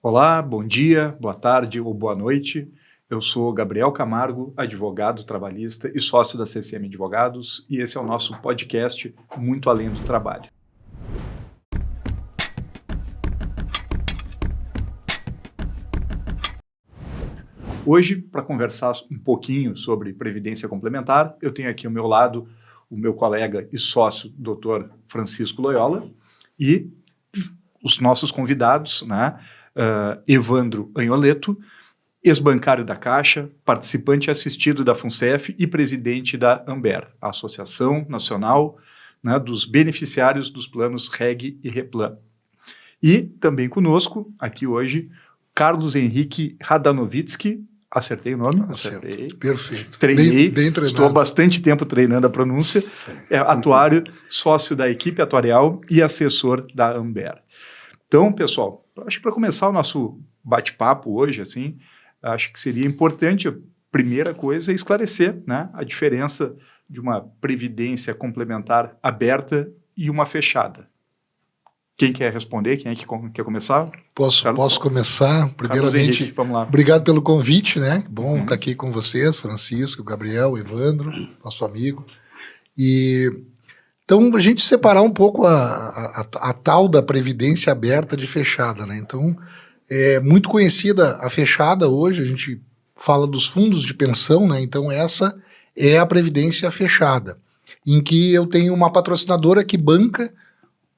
Olá, bom dia, boa tarde ou boa noite. Eu sou Gabriel Camargo, advogado trabalhista e sócio da CCM Advogados, e esse é o nosso podcast Muito Além do Trabalho. Hoje, para conversar um pouquinho sobre previdência complementar, eu tenho aqui ao meu lado o meu colega e sócio, Dr. Francisco Loyola, e os nossos convidados, Evandro Anholeto, ex-bancário da Caixa, participante assistido da FUNCEF e presidente da AMBER, a Associação Nacional dos Beneficiários dos Planos REG e REPLAN. E também conosco, aqui hoje, Carlos Henrique Radanovitsky. Acertei o nome? Acertei. Perfeito. Treinei, bem treinado. Estou há bastante tempo treinando a pronúncia. É atuário, sócio da equipe atuarial e assessor da AMBER. Então, pessoal, acho que para começar o nosso bate-papo hoje, acho que seria importante, a primeira coisa, esclarecer a diferença de uma previdência complementar aberta e uma fechada. Quem quer responder? Quem é que quer começar? Posso começar? Primeiramente, Henrique, vamos lá. Obrigado pelo convite, né? Bom estar aqui com vocês, Francisco, Gabriel, Evandro, nosso amigo. Então, a gente separar um pouco a tal da previdência aberta de fechada, né? Então, é muito conhecida a fechada hoje, a gente fala dos fundos de pensão, né? Então, essa é a previdência fechada, em que eu tenho uma patrocinadora que banca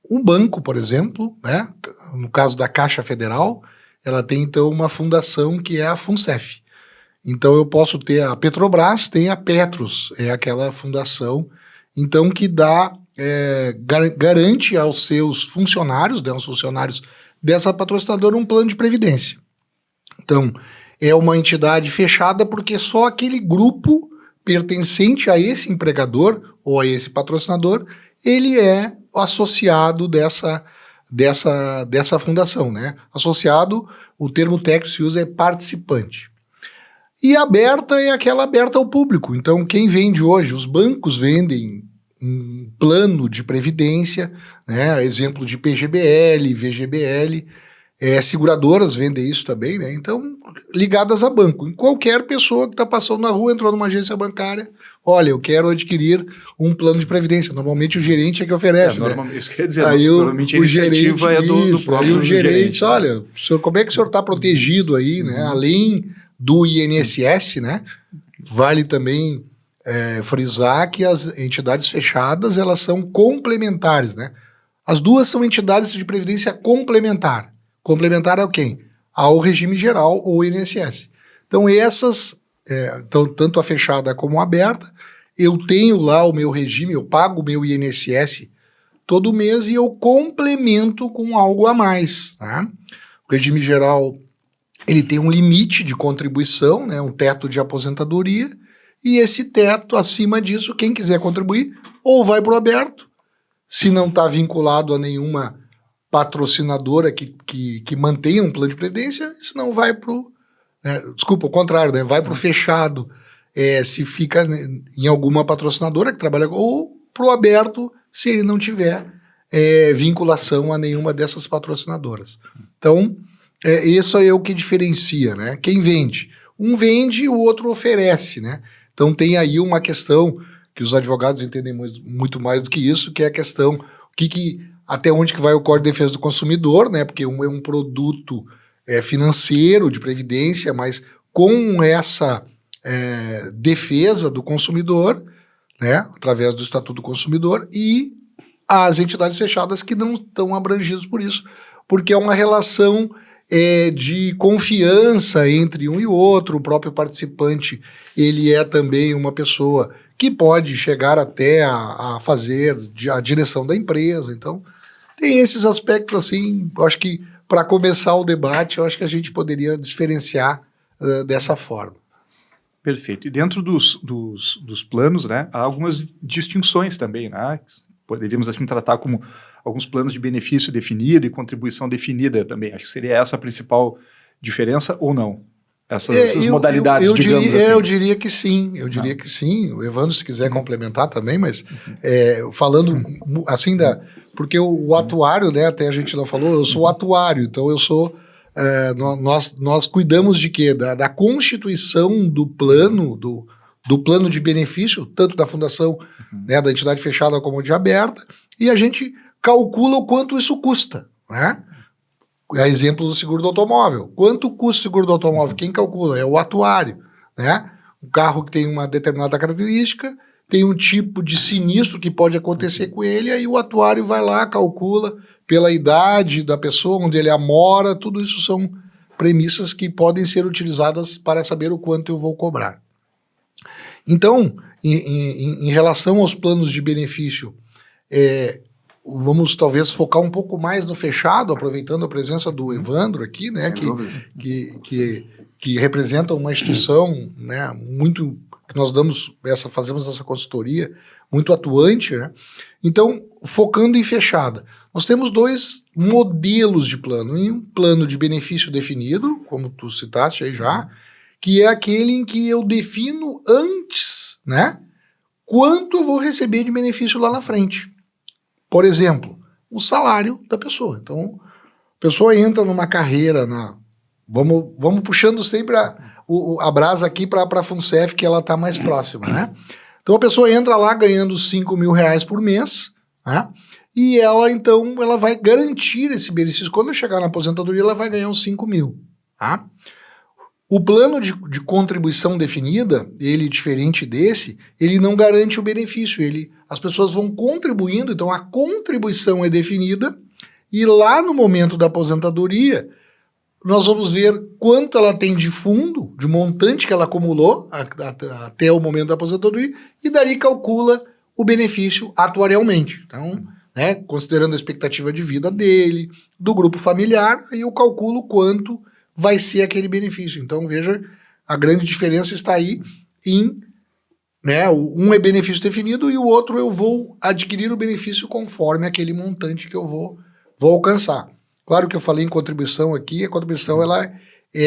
um banco, por exemplo, né? No caso da Caixa Federal, ela tem então uma fundação que é a FUNCEF. Então eu posso ter a Petrobras, tem a Petros, é aquela fundação, então que dá, garante aos seus funcionários, aos funcionários dessa patrocinadora um plano de previdência. Então é uma entidade fechada porque só aquele grupo pertencente a esse empregador ou a esse patrocinador, ele é associado dessa fundação, né? Associado, o termo técnico se usa é participante. E aberta é aquela aberta ao público. Então, quem vende hoje? Os bancos vendem um plano de previdência, né? Exemplo de PGBL, VGBL, seguradoras vendem isso também, né? Então, ligadas a banco. Qualquer pessoa que está passando na rua, entrou numa agência bancária, olha, eu quero adquirir um plano de previdência. Normalmente o gerente é que oferece, né? Isso quer dizer, aí normalmente a iniciativa é do próprio aí o gerente, né? Olha, como é que o senhor está protegido aí, né? Além do INSS, né? Vale também frisar que as entidades fechadas, elas são complementares, né? As duas são entidades de previdência complementar. Complementar ao quem? Ao regime geral ou INSS. Então essas, tanto a fechada como a aberta, eu tenho lá o meu regime, eu pago o meu INSS todo mês e eu complemento com algo a mais. Tá? O regime geral, ele tem um limite de contribuição, né, um teto de aposentadoria, e esse teto, acima disso, quem quiser contribuir, ou vai para o aberto, se não está vinculado a nenhuma patrocinadora que mantenha um plano de previdência, senão vai para o... desculpa, o contrário, né? Vai para o fechado, se fica em alguma patrocinadora que trabalha, ou para o aberto, se ele não tiver vinculação a nenhuma dessas patrocinadoras. Então, isso é o que diferencia, né? Quem vende? Um vende, o outro oferece, né? Então tem aí uma questão que os advogados entendem muito mais do que isso, que é a questão até onde que vai o Código de Defesa do Consumidor, né? Porque é um produto financeiro de previdência, mas com essa defesa do consumidor, né? Através do Estatuto do Consumidor, e as entidades fechadas que não estão abrangidas por isso, porque é uma relação de confiança entre um e outro. O próprio participante, ele é também uma pessoa que pode chegar até a fazer a direção da empresa. Então, tem esses aspectos assim, eu acho que para começar o debate, eu acho que a gente poderia diferenciar dessa forma. Perfeito. E dentro dos planos, né, há algumas distinções também, né? Poderíamos assim tratar como alguns planos de benefício definido e contribuição definida também. Acho que seria essa a principal diferença ou não? Essas modalidades, digamos assim. Eu diria que sim, que sim. O Evandro, se quiser complementar também, mas falando assim porque o atuário, né, até a gente não falou, eu sou atuário, então eu sou nós cuidamos de quê? Da constituição do plano, do plano de benefício, tanto da fundação, né, da entidade fechada como de aberta, e a gente calcula o quanto isso custa, né? É exemplo do seguro do automóvel. Quanto custa o seguro do automóvel? Quem calcula? É o atuário, né? Um carro que tem uma determinada característica, tem um tipo de sinistro que pode acontecer com ele, aí o atuário vai lá, calcula pela idade da pessoa, onde ele mora, tudo isso são premissas que podem ser utilizadas para saber o quanto eu vou cobrar. Então, em relação aos planos de benefício, vamos talvez focar um pouco mais no fechado, aproveitando a presença do Evandro aqui, né, que representa uma instituição, né, muito que nós fazemos essa consultoria muito atuante, né? Então, focando em fechada, nós temos 2 modelos de plano, um plano de benefício definido, como tu citaste aí já, que é aquele em que eu defino antes, né, quanto eu vou receber de benefício lá na frente. Por exemplo, o salário da pessoa. Então, a pessoa entra numa carreira, vamos puxando sempre a brasa aqui para a FUNCEF, que ela está mais próxima, né? Então, a pessoa entra lá ganhando R$5.000 por mês, né? E ela vai garantir esse benefício. Quando chegar na aposentadoria, ela vai ganhar uns 5 mil, tá? O plano de contribuição definida, ele diferente desse, ele não garante o benefício, as pessoas vão contribuindo, então a contribuição é definida, e lá no momento da aposentadoria, nós vamos ver quanto ela tem de fundo, de montante que ela acumulou até o momento da aposentadoria, e dali calcula o benefício atuarialmente. Então, né, considerando a expectativa de vida dele, do grupo familiar, aí eu calculo quanto vai ser aquele benefício. Então, veja, a grande diferença está aí em, né, um é benefício definido e o outro eu vou adquirir o benefício conforme aquele montante que eu vou alcançar. Claro que eu falei em contribuição aqui, a contribuição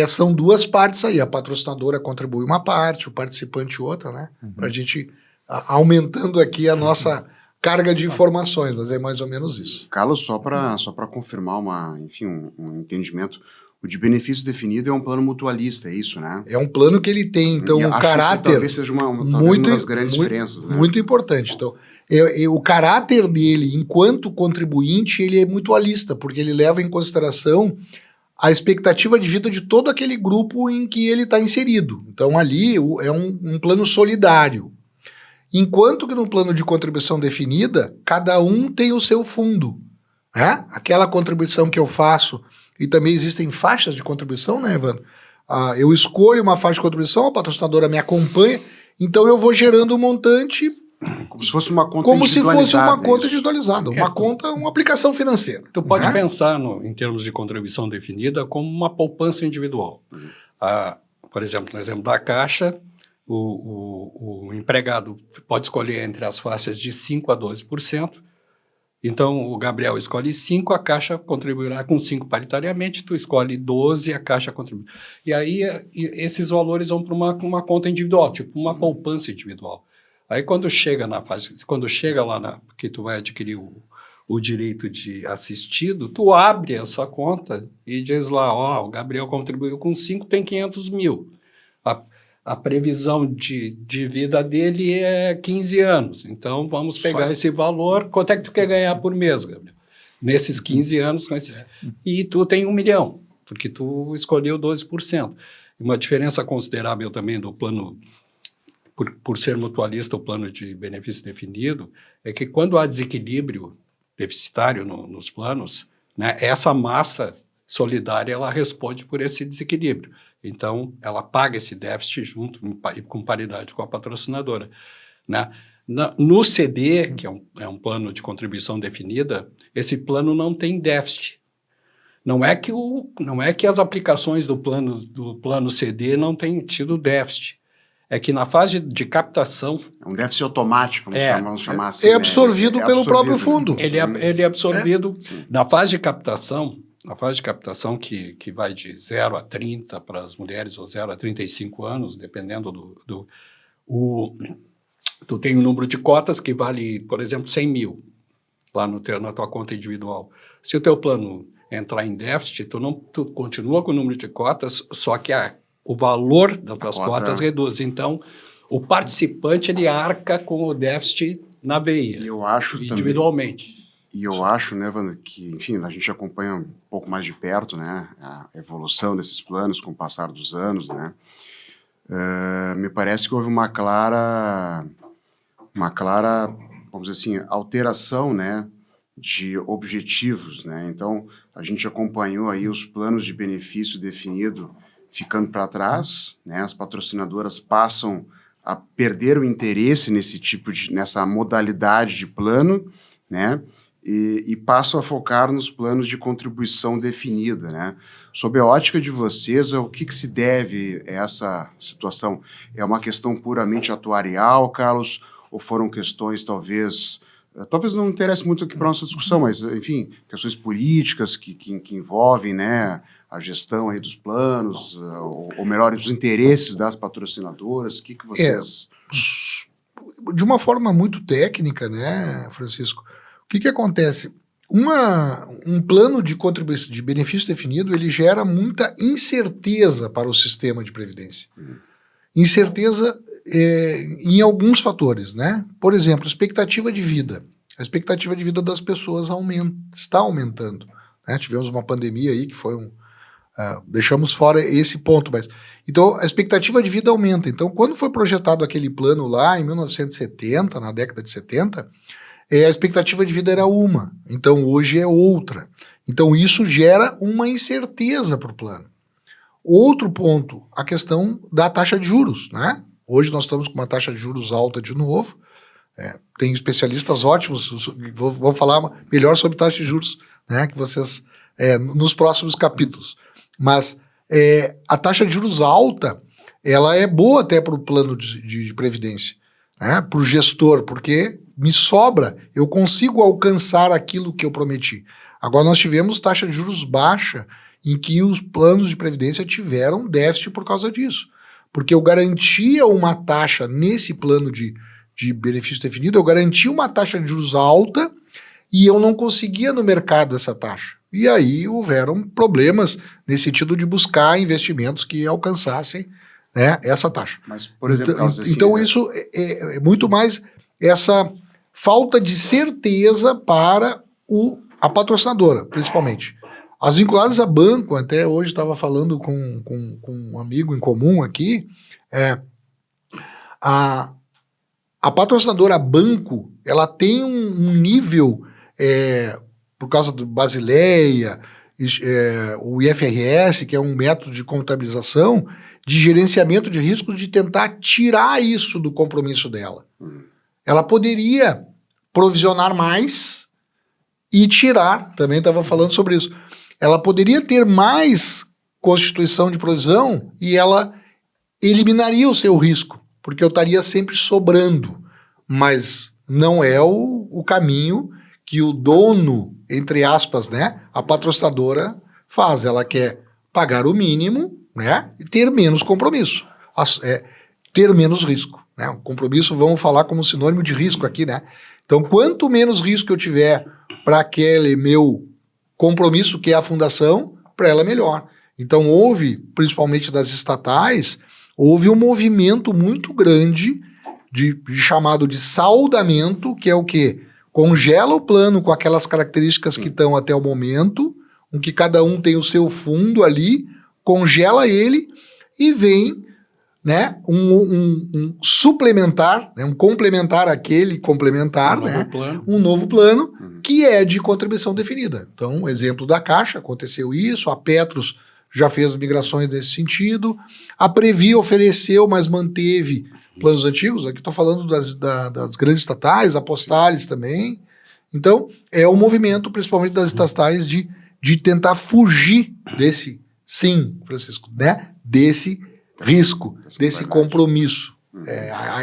são 2 partes aí, a patrocinadora contribui uma parte, o participante outra, né, para a gente aumentando aqui a nossa carga de informações, mas é mais ou menos isso. Carlos, só para confirmar um entendimento, o de benefício definido é um plano mutualista, é isso, né? É um plano que ele tem, então, um caráter... Que talvez seja uma das grandes diferenças, né? Muito importante. Então, o caráter dele, enquanto contribuinte, ele é mutualista, porque ele leva em consideração a expectativa de vida de todo aquele grupo em que ele está inserido. Então, ali é um plano solidário. Enquanto que no plano de contribuição definida, cada um tem o seu fundo, né? Aquela contribuição que eu faço... E também existem faixas de contribuição, né, Evandro? Eu escolho uma faixa de contribuição, a patrocinadora me acompanha, então eu vou gerando um montante... Como se fosse uma conta individualizada. Uma aplicação financeira. Tu pode pensar, em termos de contribuição definida, como uma poupança individual. Por exemplo, no exemplo da Caixa, o empregado pode escolher entre as faixas de 5% a 12%. Então, o Gabriel escolhe 5, a Caixa contribuirá com 5 paritariamente, tu escolhe 12, a Caixa contribui. E aí, esses valores vão para uma conta individual, tipo uma poupança individual. Aí, quando chega lá, que tu vai adquirir o direito de assistido, tu abre a sua conta e diz lá, o Gabriel contribuiu com 5, tem 500 mil. A previsão de vida dele é 15 anos. Então, vamos pegar esse valor. Quanto é que tu quer ganhar por mês, Gabriel? Nesses 15 anos. E tu tem 1 milhão, porque tu escolheu 12%. Uma diferença considerável também do plano, por ser mutualista, o plano de benefício definido, é que quando há desequilíbrio deficitário nos planos, né, essa massa solidária ela responde por esse desequilíbrio. Então, ela paga esse déficit junto, com paridade com a patrocinadora, né? No CD, que é um plano de contribuição definida, esse plano não tem déficit. Não é que as aplicações do plano CD não tenham tido déficit. É que na fase de captação... É um déficit automático, vamos chamar assim. É absorvido pelo próprio fundo. Né? Ele é absorvido na fase de captação. A fase de captação que vai de 0 a 30 para as mulheres, ou 0 a 35 anos, dependendo tu tem um número de cotas que vale, por exemplo, 100 mil lá na tua conta individual. Se o teu plano entrar em déficit, tu continua com o número de cotas, só que o valor das cotas reduz. Então, o participante, ele arca com o déficit na veia, eu acho individualmente. E eu acho, né, Wander, que, enfim, a gente acompanha um pouco mais de perto, né, a evolução desses planos com o passar dos anos, né. Me parece que houve uma clara, vamos dizer assim, alteração, né, de objetivos, né. Então, a gente acompanhou aí os planos de benefício definido ficando para trás, né, as patrocinadoras passam a perder o interesse nessa modalidade de plano, né, e passam a focar nos planos de contribuição definida, né. Sob a ótica de vocês, o que se deve a essa situação? É uma questão puramente atuarial, Carlos, ou foram questões talvez não interesse muito aqui para a nossa discussão, mas, enfim, questões políticas que envolvem, né, a gestão aí dos planos, ou melhor, os interesses das patrocinadoras? O que vocês... De uma forma muito técnica, né, Francisco, o que acontece? Um plano de contribuição, de benefício definido, ele gera muita incerteza para o sistema de previdência. Incerteza em alguns fatores, né? Por exemplo, expectativa de vida. A expectativa de vida das pessoas está aumentando, né? Tivemos uma pandemia aí que foi deixamos fora esse ponto, mas... Então, a expectativa de vida aumenta. Então, quando foi projetado aquele plano lá, em 1970, na década de 70, a expectativa de vida era uma. Então, hoje é outra. Então, isso gera uma incerteza para o plano. Outro ponto, a questão da taxa de juros, né? Hoje nós estamos com uma taxa de juros alta de novo. Tem especialistas ótimos, vou falar melhor sobre taxa de juros, né, que vocês nos próximos capítulos. Mas a taxa de juros alta, ela é boa até para o plano de previdência, né, para o gestor, porque me sobra, eu consigo alcançar aquilo que eu prometi. Agora nós tivemos taxa de juros baixa, em que os planos de previdência tiveram déficit por causa disso. Porque eu garantia uma taxa nesse plano de benefício definido, eu garantia uma taxa de juros alta e eu não conseguia no mercado essa taxa. E aí houveram problemas nesse sentido de buscar investimentos que alcançassem, né, essa taxa. Mas, por exemplo, então isso é muito mais essa falta de certeza para a patrocinadora, principalmente. As vinculadas a banco, até hoje estava falando com um amigo em comum aqui, a patrocinadora banco, ela tem um nível, por causa do Basileia, o IFRS, que é um método de contabilização, de gerenciamento de riscos, de tentar tirar isso do compromisso dela. Ela poderia provisionar mais e tirar, também estava falando sobre isso, ela poderia ter mais constituição de provisão e ela eliminaria o seu risco, porque eu estaria sempre sobrando, mas não é o caminho que o dono, entre aspas, né, a patrocinadora faz. Ela quer pagar o mínimo, né, e ter menos compromisso, ter menos risco, né? O compromisso, vamos falar como sinônimo de risco aqui, né? Então, quanto menos risco eu tiver para aquele meu compromisso, que é a fundação, para ela melhor. Então houve, principalmente das estatais, houve um movimento muito grande de chamado de saldamento, que é o quê? Congela o plano com aquelas características que estão até o momento, em que cada um tem o seu fundo ali, congela ele e vem, né, um suplementar, né, um complementar àquele complementar, né, um novo plano que é de contribuição definida. Então, exemplo da Caixa, aconteceu isso, a Petros já fez migrações nesse sentido, a Previ ofereceu, mas manteve planos antigos, aqui estou falando das grandes estatais, a Postales também. Então, é o movimento, principalmente das estatais, de tentar fugir desse, sim, Francisco, né, desse risco, desse compromisso.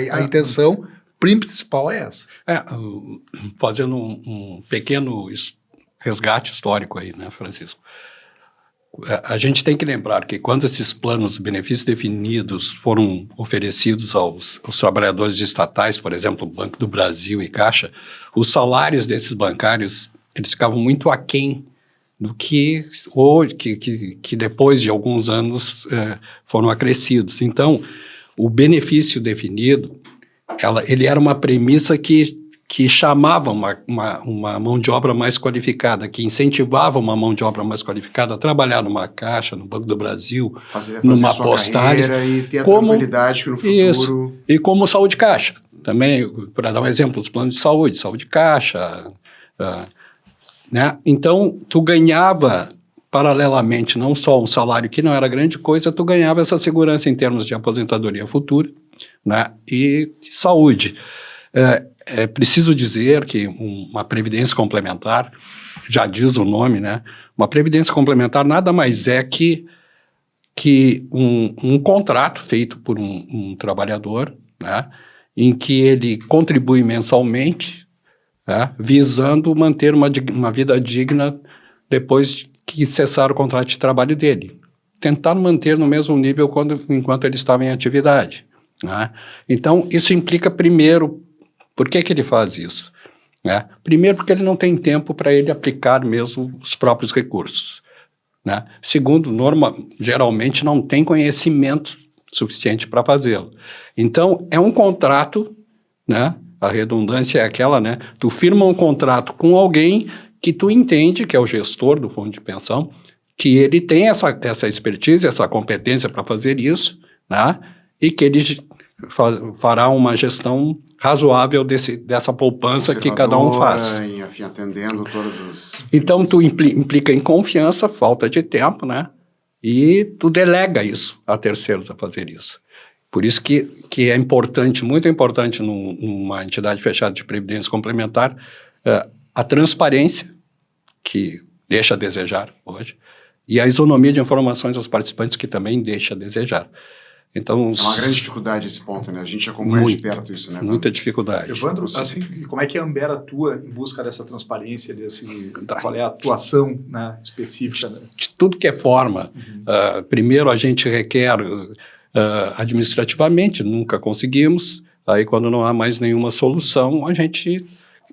A intenção principal é essa. Fazendo um pequeno resgate histórico aí, né, Francisco? A gente tem que lembrar que quando esses planos de benefícios definidos foram oferecidos aos trabalhadores estatais, por exemplo, Banco do Brasil e Caixa, os salários desses bancários, eles ficavam muito aquém do que hoje, que depois de alguns anos foram acrescidos. Então, o benefício definido, ele era uma premissa que chamava uma mão de obra mais qualificada, que incentivava uma mão de obra mais qualificada a trabalhar numa Caixa, no Banco do Brasil, numa postagem. E ter a tranquilidade que no futuro... Isso, e como saúde Caixa. Também, para dar um exemplo, os planos de saúde Caixa, né? Então, tu ganhava, paralelamente, não só um salário que não era grande coisa, tu ganhava essa segurança em termos de aposentadoria futura, né? E de saúde. É preciso dizer que uma previdência complementar, já diz o nome, né? Uma previdência complementar nada mais é que um contrato feito por um trabalhador, né? Em que ele contribui mensalmente, né? Visando manter uma vida digna depois que cessar o contrato de trabalho dele. Tentar manter no mesmo nível enquanto ele estava em atividade, né? Então, isso implica, primeiro, por que ele faz isso? Né? Primeiro, porque ele não tem tempo para ele aplicar mesmo os próprios recursos. Né? Segundo, geralmente não tem conhecimento suficiente para fazê-lo. Então, é um contrato, né? A redundância é aquela, né? Tu firma um contrato com alguém que tu entende, que é o gestor do fundo de pensão, que ele tem essa expertise, essa competência para fazer isso, né? E que ele fará uma gestão razoável dessa poupança que cada um faz. Enfim, atendendo todas as... Então, tu implica em confiança, falta de tempo, né? E tu delega isso a terceiros a fazer isso. Por isso que é importante, muito importante numa entidade fechada de previdência complementar, a transparência, que deixa a desejar hoje, e a isonomia de informações aos participantes, que também deixa a desejar. Então, é uma grande dificuldade esse ponto, né? A gente acompanha de perto isso, né? Muita dificuldade. Evandro, assim, como é que a Amber atua em busca dessa transparência, qual é a atuação, né, específica? Né? De tudo que é forma. Primeiro, a gente requer administrativamente, nunca conseguimos. Aí, quando não há mais nenhuma solução, a gente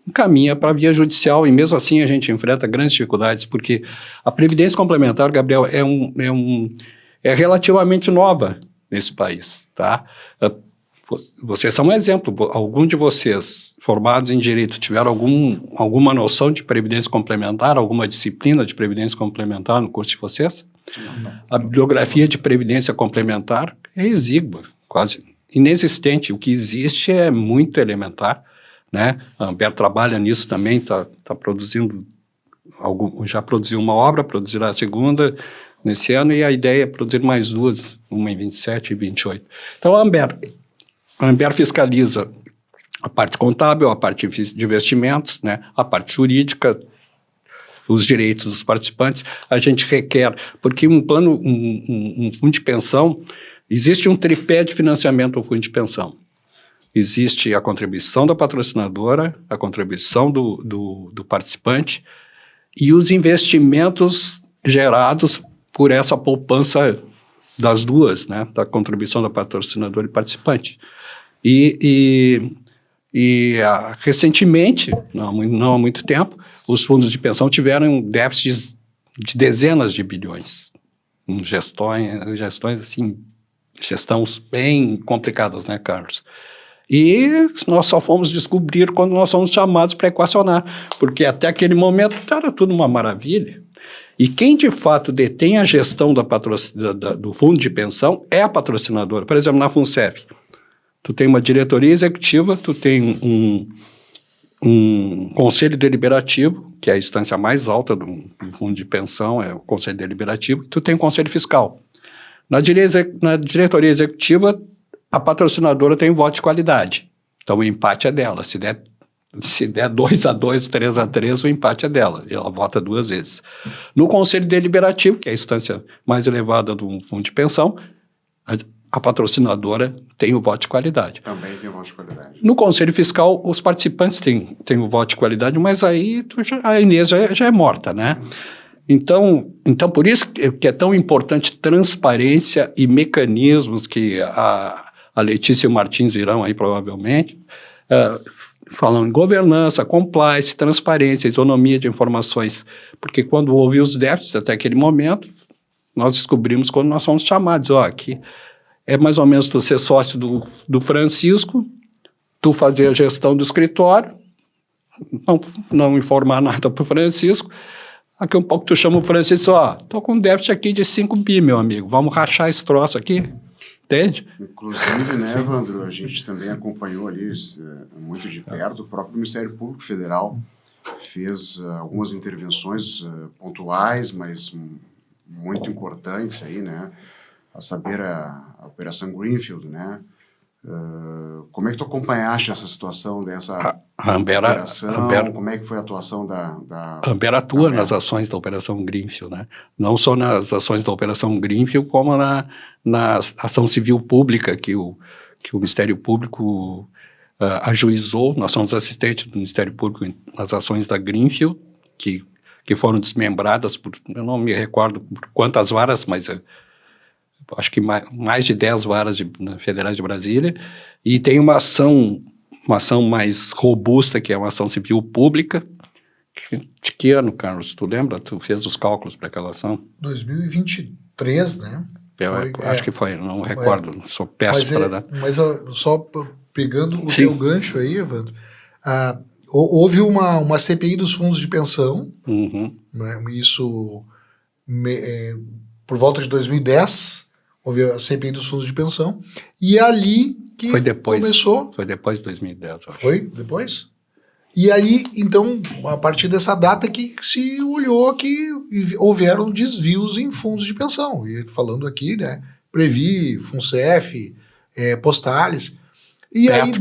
encaminha para a via judicial, e mesmo assim a gente enfrenta grandes dificuldades, porque a previdência complementar, Gabriel, é relativamente nova nesse país, tá? Vocês são um exemplo. Algum de vocês formados em direito tiveram alguma noção de previdência complementar, alguma disciplina de previdência complementar no curso de vocês? Não. A bibliografia de previdência complementar é exígua, quase inexistente. O que existe é muito elementar, né? A Amber trabalha nisso também, está produzindo já produziu uma obra, produzirá a segunda nesse ano, e a ideia é produzir mais duas, uma em 27 e 28. Então, a Amber fiscaliza a parte contábil, a parte de investimentos, né, a parte jurídica, os direitos dos participantes. A gente requer, porque um fundo de pensão, existe um tripé de financiamento ao fundo de pensão. Existe a contribuição da patrocinadora, a contribuição do participante e os investimentos gerados por essa poupança das duas, né, da contribuição da patrocinadora e participante. Recentemente, não há muito tempo, os fundos de pensão tiveram déficits de dezenas de bilhões, gestões assim, gestões bem complicadas, né, Carlos? E nós só fomos descobrir quando nós fomos chamados para equacionar, porque até aquele momento era tudo uma maravilha. E quem de fato detém a gestão do fundo de pensão é a patrocinadora. Por exemplo, na FUNCEF, tu tem uma diretoria executiva, tu tem um conselho deliberativo, que é a instância mais alta do fundo de pensão, é o conselho deliberativo, e tu tem um conselho fiscal. Na diretoria executiva, a patrocinadora tem voto de qualidade. Então, o empate é dela. Se der 2-2, 3-3, o empate é dela. Ela vota 2 vezes. No Conselho Deliberativo, que é a instância mais elevada do fundo de pensão, a patrocinadora tem o voto de qualidade. Também tem o voto de qualidade. No Conselho Fiscal, os participantes têm o voto de qualidade, mas aí a Inês já é morta, né? Então, por isso que é tão importante transparência e mecanismos que a Letícia e o Martins virão aí provavelmente, falam em governança, compliance, transparência, isonomia de informações, porque quando houve os déficits até aquele momento, nós descobrimos quando nós fomos chamados, aqui é mais ou menos tu ser sócio do Francisco, tu fazer a gestão do escritório, não informar nada para o Francisco, aqui um pouco tu chama o Francisco, tô com um déficit aqui de 5 bi, meu amigo, vamos rachar esse troço aqui, entende? Inclusive, né, Evandro, a gente também acompanhou ali muito de perto, o próprio Ministério Público Federal fez algumas intervenções pontuais, mas muito importantes aí, né, a saber a Operação Greenfield, né, como é que tu acompanhaste essa situação dessa operação? Como é que foi a atuação da A Amber atua nas ações da Operação Greenfield, né? Não só nas ações da Operação Greenfield, como na ação civil pública que o Ministério Público ajuizou. Nós somos assistentes do Ministério Público nas ações da Greenfield, que foram desmembradas por, eu não me recordo por quantas varas, mas acho que mais de 10 varas federais de Brasília, e tem uma ação mais robusta, que é uma ação civil pública. De que ano, Carlos? Tu lembra? Tu fez os cálculos para aquela ação? 2023, né? Acho que foi, não recordo, sou péssimo para dar. Mas só pegando o teu gancho aí, Evandro, houve uma CPI dos fundos de pensão, né? Isso por volta de 2010, houve a CPI dos fundos de pensão, e ali que começou... Foi depois de 2010, acho. Foi depois? E aí, então, a partir dessa data que se olhou que houveram desvios em fundos de pensão. E falando aqui, né, Previ, Funcef, Postales. E aí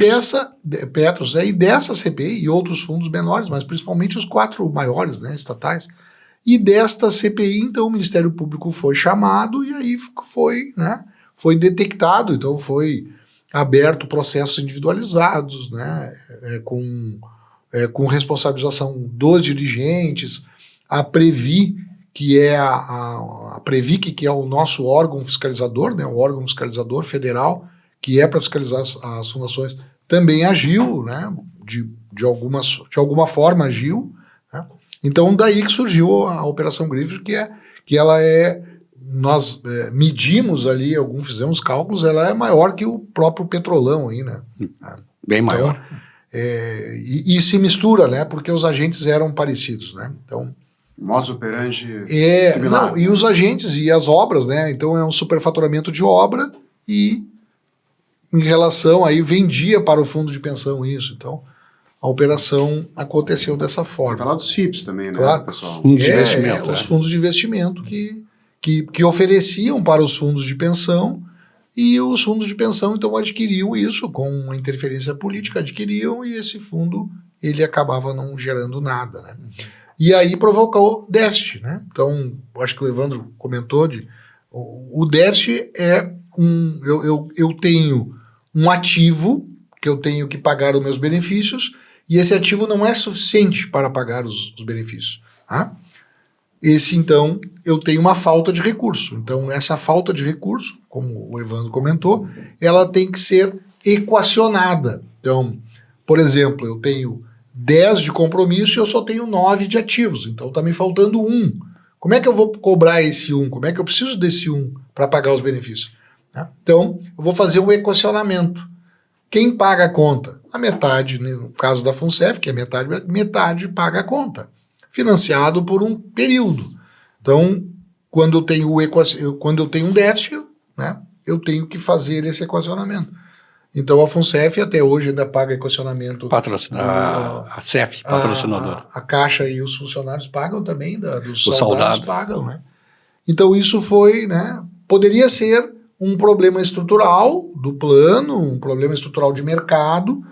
Petros, aí dessa CPI e outros fundos menores, mas principalmente os 4 maiores, né, estatais. E desta CPI, então, o Ministério Público foi chamado e aí foi detectado, então foi aberto processos individualizados, né, com responsabilização dos dirigentes, a Previ, que é a Previc, que é o nosso órgão fiscalizador, né, o órgão fiscalizador federal, que é para fiscalizar as fundações, também agiu, né, de alguma forma agiu, né. Então daí que surgiu a Operação Greenfield, que ela nós medimos ali, fizemos cálculos, ela é maior que o próprio Petrolão aí, né. Bem maior. Então, e se mistura, né, porque os agentes eram parecidos, né, então... Modus operandi similar. Não, e os agentes e as obras, né, então é um superfaturamento de obra e em relação aí vendia para o fundo de pensão isso, então a operação aconteceu dessa forma. Falar dos FIPs também, né, claro, pessoal? Fundos de investimento. Os fundos de investimento que ofereciam para os fundos de pensão. E os fundos de pensão, então, adquiriam isso com interferência política, adquiriam e esse fundo, ele acabava não gerando nada, né? E aí provocou déficit, né? Então, eu acho que o Evandro comentou o déficit é eu tenho um ativo que eu tenho que pagar os meus benefícios e esse ativo não é suficiente para pagar os benefícios, tá? Então, eu tenho uma falta de recurso. Então, essa falta de recurso, como o Evandro comentou, ela tem que ser equacionada. Então, por exemplo, eu tenho 10 de compromisso e eu só tenho 9 de ativos. Então, está me faltando 1. Como é que eu vou cobrar esse 1? Como é que eu preciso desse 1 para pagar os benefícios? Então, eu vou fazer um equacionamento. Quem paga a conta? A metade, no caso da Funcef, que é metade paga a conta, financiado por um período. Então, quando eu tenho um déficit, né, eu tenho que fazer esse equacionamento. Então, a Funcef até hoje ainda paga equacionamento. A CEF, patrocinadora. A Caixa e os funcionários pagam também, dos soldados pagam, né? Então, isso foi, né, poderia ser um problema estrutural do plano, um problema estrutural de mercado,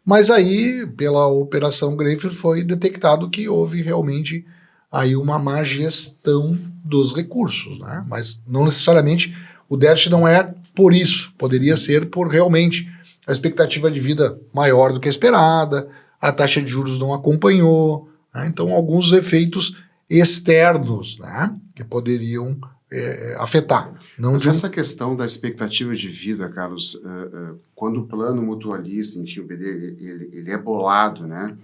mas aí, pela Operação Greenfield, foi detectado que houve realmente aí uma má gestão dos recursos, né? Mas não necessariamente o déficit não é por isso, poderia ser por realmente a expectativa de vida maior do que a esperada, a taxa de juros não acompanhou, né? Então alguns efeitos externos, né, que poderiam afetar. Não Mas de um- essa questão da expectativa de vida, Carlos, quando o plano mutualista, enfim, o BD, ele é bolado, né?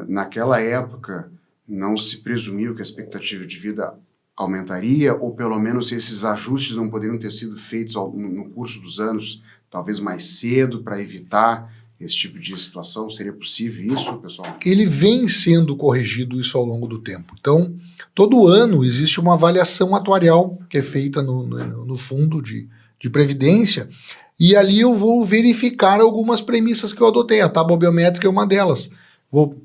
Naquela época, não se presumiu que a expectativa de vida aumentaria, ou pelo menos esses ajustes não poderiam ter sido feitos no curso dos anos, talvez mais cedo, para evitar esse tipo de situação? Seria possível isso, pessoal? Ele vem sendo corrigido isso ao longo do tempo. Então, todo ano existe uma avaliação atuarial que é feita no fundo de previdência, e ali eu vou verificar algumas premissas que eu adotei. A tábua biométrica é uma delas.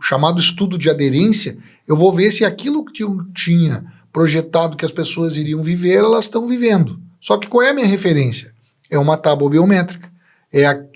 Chamado estudo de aderência, eu vou ver se aquilo que eu tinha projetado que as pessoas iriam viver, elas estão vivendo. Só que qual é a minha referência? É uma tábua biométrica.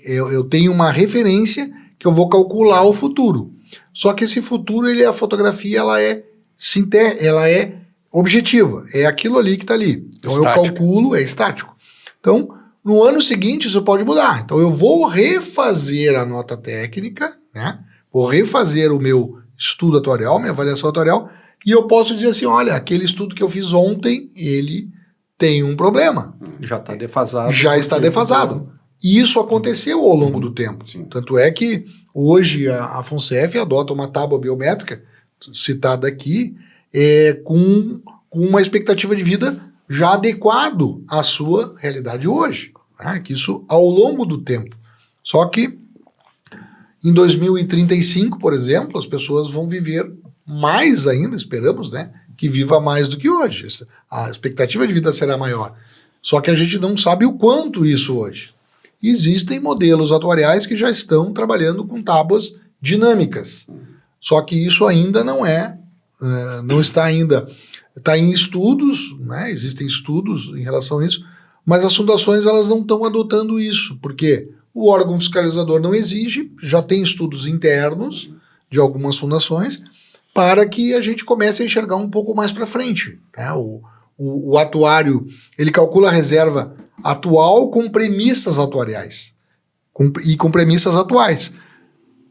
Eu tenho uma referência que eu vou calcular o futuro. Só que esse futuro, a fotografia, ela é objetiva. É aquilo ali que está ali. Então Estático. eu calculo, é estático. Então, no ano seguinte, isso pode mudar. Então eu vou refazer a nota técnica, né? Vou refazer o meu estudo atuarial, minha avaliação atuarial, e eu posso dizer assim, olha, aquele estudo que eu fiz ontem, ele tem um problema. Já está defasado. Já está defasado. E isso aconteceu ao longo do tempo. Sim. Tanto é que hoje a FUNCEF adota uma tábua biométrica, citada aqui, com uma expectativa de vida já adequado à sua realidade hoje. Né? Que isso ao longo do tempo. Só que em 2035, por exemplo, as pessoas vão viver mais ainda, esperamos, né, que viva mais do que hoje. A expectativa de vida será maior. Só que a gente não sabe o quanto isso hoje. Existem modelos atuariais que já estão trabalhando com tábuas dinâmicas. Só que isso ainda não está ainda, está em estudos, né? Existem estudos em relação a isso, mas as fundações elas não estão adotando isso, porque o órgão fiscalizador não exige, já tem estudos internos de algumas fundações, para que a gente comece a enxergar um pouco mais para frente. Né? O atuário, ele calcula a reserva atual com premissas atuariais e com premissas atuais.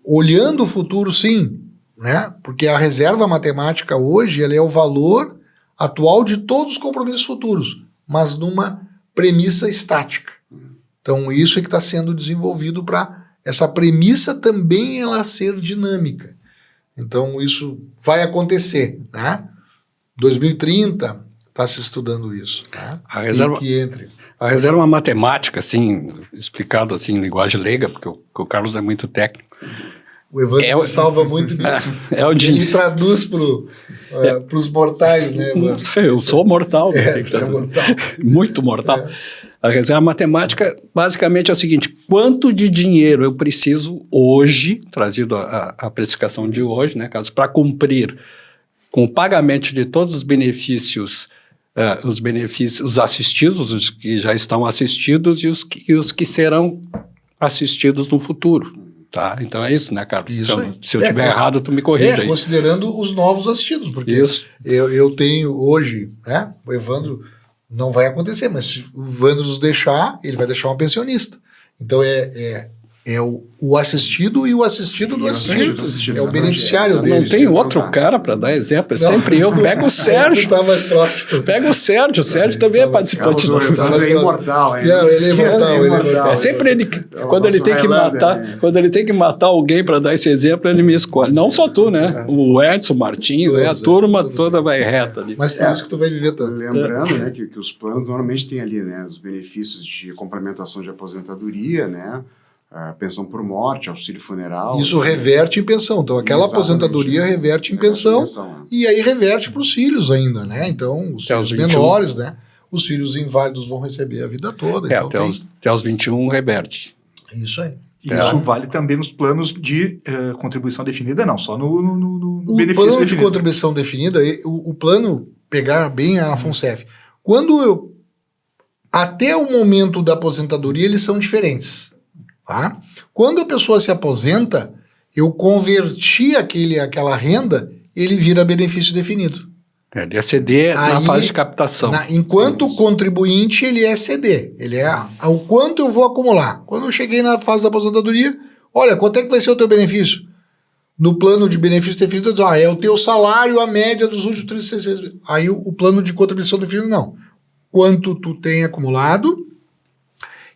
Olhando o futuro, sim, né? Porque a reserva matemática hoje ela é o valor atual de todos os compromissos futuros, mas numa premissa estática. Então isso é que está sendo desenvolvido para essa premissa também ela ser dinâmica. Então isso vai acontecer, né? 2030 está se estudando isso. Né? A reserva- que entre. A reserva matemática, assim, explicado assim em linguagem leiga, porque o Carlos é muito técnico. O Evandro me salva muito nisso. Ele traduz para os mortais, né, Evandro? Eu sou mortal. Né? É mortal. Muito mortal. A reserva matemática basicamente é o seguinte: quanto de dinheiro eu preciso hoje, trazido a precificação de hoje, né, Carlos, para cumprir com o pagamento de todos os benefícios, os assistidos, os que já estão assistidos e os que serão assistidos no futuro. Tá? Então é isso, né, Carlos? Isso então, aí. se eu estiver errado, tu me corrija aí. Considerando os novos assistidos, porque Isso. eu tenho hoje, né, o Evandro não vai acontecer, mas se o Evandro nos deixar, ele vai deixar um pensionista. Então o assistido e o assistido do assistido. É o beneficiário dele. Não tem outro cara para dar exemplo, é sempre eu. Pega o Sérgio. Tá mais próximo. Pega o Sérgio também é participante. Carlos é imortal, hein? Ele é imortal. É sempre ele, quando ele tem que matar, quando ele tem que matar alguém para dar esse exemplo, ele me escolhe. Não só tu, né? O Edson, o Martins, a turma toda vai reta ali. Mas por isso que tu vai viver tanto. Lembrando, né, que os planos normalmente têm ali, né, os benefícios de complementação de aposentadoria, né, a pensão por morte, auxílio funeral. Isso reverte em pensão. Então, aquela aposentadoria reverte em pensão e aí reverte para os filhos ainda, né? Então, os filhos menores, né? Os filhos inválidos vão receber a vida toda. Então até os 21 reverte. Isso aí. Isso vale também nos planos de contribuição definida, não, só no o benefício plano definido. de contribuição definida, o plano, pegar bem a FUNCEF, até o momento da aposentadoria, eles são diferentes. Tá? Quando a pessoa se aposenta, eu converti aquela renda, ele vira benefício definido. Ele é CD na fase de captação. Enquanto contribuinte, ele é CD. Ele é o quanto eu vou acumular. Quando eu cheguei na fase da aposentadoria, olha, quanto é que vai ser o teu benefício? No plano de benefício definido, eu digo, é o teu salário, a média dos últimos 36 meses. Aí o plano de contribuição definido, não. quanto tu tem acumulado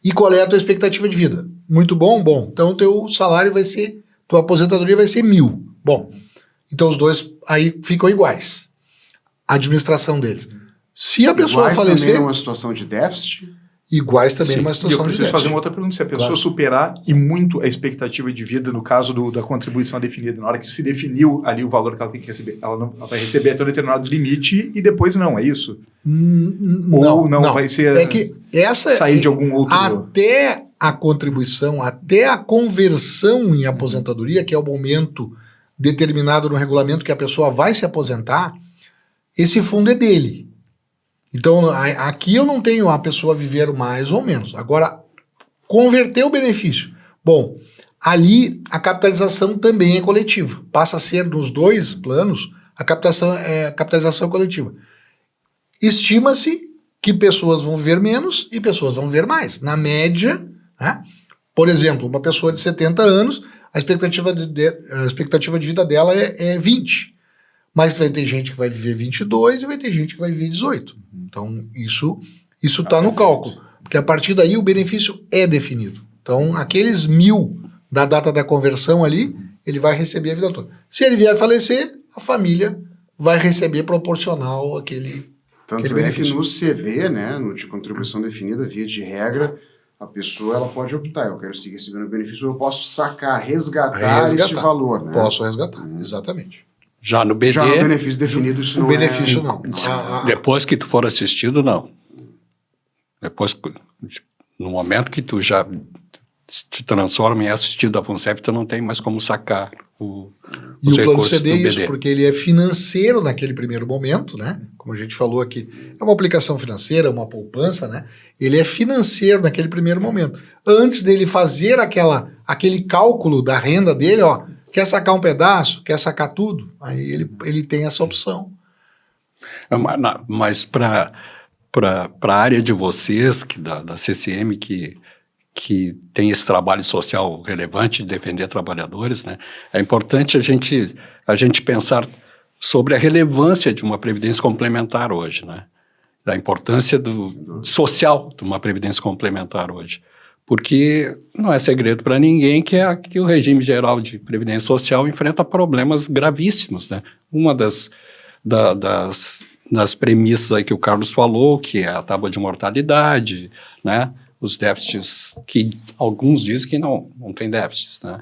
e qual é a tua expectativa de vida. Muito bom? Bom. Então, teu salário vai ser, tua aposentadoria vai ser 1.000. Bom, então os dois aí ficam iguais. A administração deles. Se a pessoa iguais falecer... também numa situação de déficit? Iguais também numa E eu situação de preciso déficit. fazer uma outra pergunta. Se a pessoa Claro. superar e muito a expectativa de vida, no caso da contribuição definida, na hora que se definiu ali o valor que ela tem que receber, ela vai receber até um determinado limite e depois não, é isso? Ou não vai ser É que essa sair de algum outro... até a contribuição, até a conversão em aposentadoria, que é o momento determinado no regulamento que a pessoa vai se aposentar, esse fundo é dele. Então, aqui eu não tenho a pessoa viver mais ou menos. Agora, converter o benefício. Bom, ali a capitalização também é coletiva. Passa a ser, nos dois planos, a capitalização é coletiva. Estima-se que pessoas vão viver menos e pessoas vão viver mais. Na média, né? Por exemplo, uma pessoa de 70 anos, a expectativa de vida dela é 20. Mas vai ter gente que vai viver 22 e vai ter gente que vai viver 18. Então, isso está no cálculo. Porque a partir daí o benefício é definido. Então, aqueles 1.000 da data da conversão ali, ele vai receber a vida toda. Se ele vier a falecer, a família vai receber proporcional aquele Tanto é que benefício. no CD, né, no de contribuição definida, via de regra, a pessoa ela pode optar, eu quero seguir recebendo o benefício, eu posso sacar, resgatar esse valor. Né? Posso resgatar, exatamente. Já no BD, Já no benefício definido, isso O não benefício é... não. depois que tu for assistido, não. Depois, no momento que tu já te transforma em assistido da FUNCEF, tu não tem mais como sacar E o plano recursos CD é do isso, BD. porque ele é financeiro naquele primeiro momento, né? Como a gente falou aqui, é uma aplicação financeira, uma poupança, né? Ele é financeiro naquele primeiro momento. Antes dele fazer aquele cálculo da renda dele, ó, quer sacar um pedaço, quer sacar tudo, aí ele tem essa opção. Mas para a área de vocês, da CCM, que tem esse trabalho social relevante de defender trabalhadores, né, é importante a gente pensar sobre a relevância de uma previdência complementar hoje, né, da importância social de uma previdência complementar hoje. Porque não é segredo para ninguém que o regime geral de previdência social enfrenta problemas gravíssimos, né? Uma das premissas aí que o Carlos falou, que é a tábua de mortalidade, né? Os déficits, que alguns dizem que não tem déficits, né?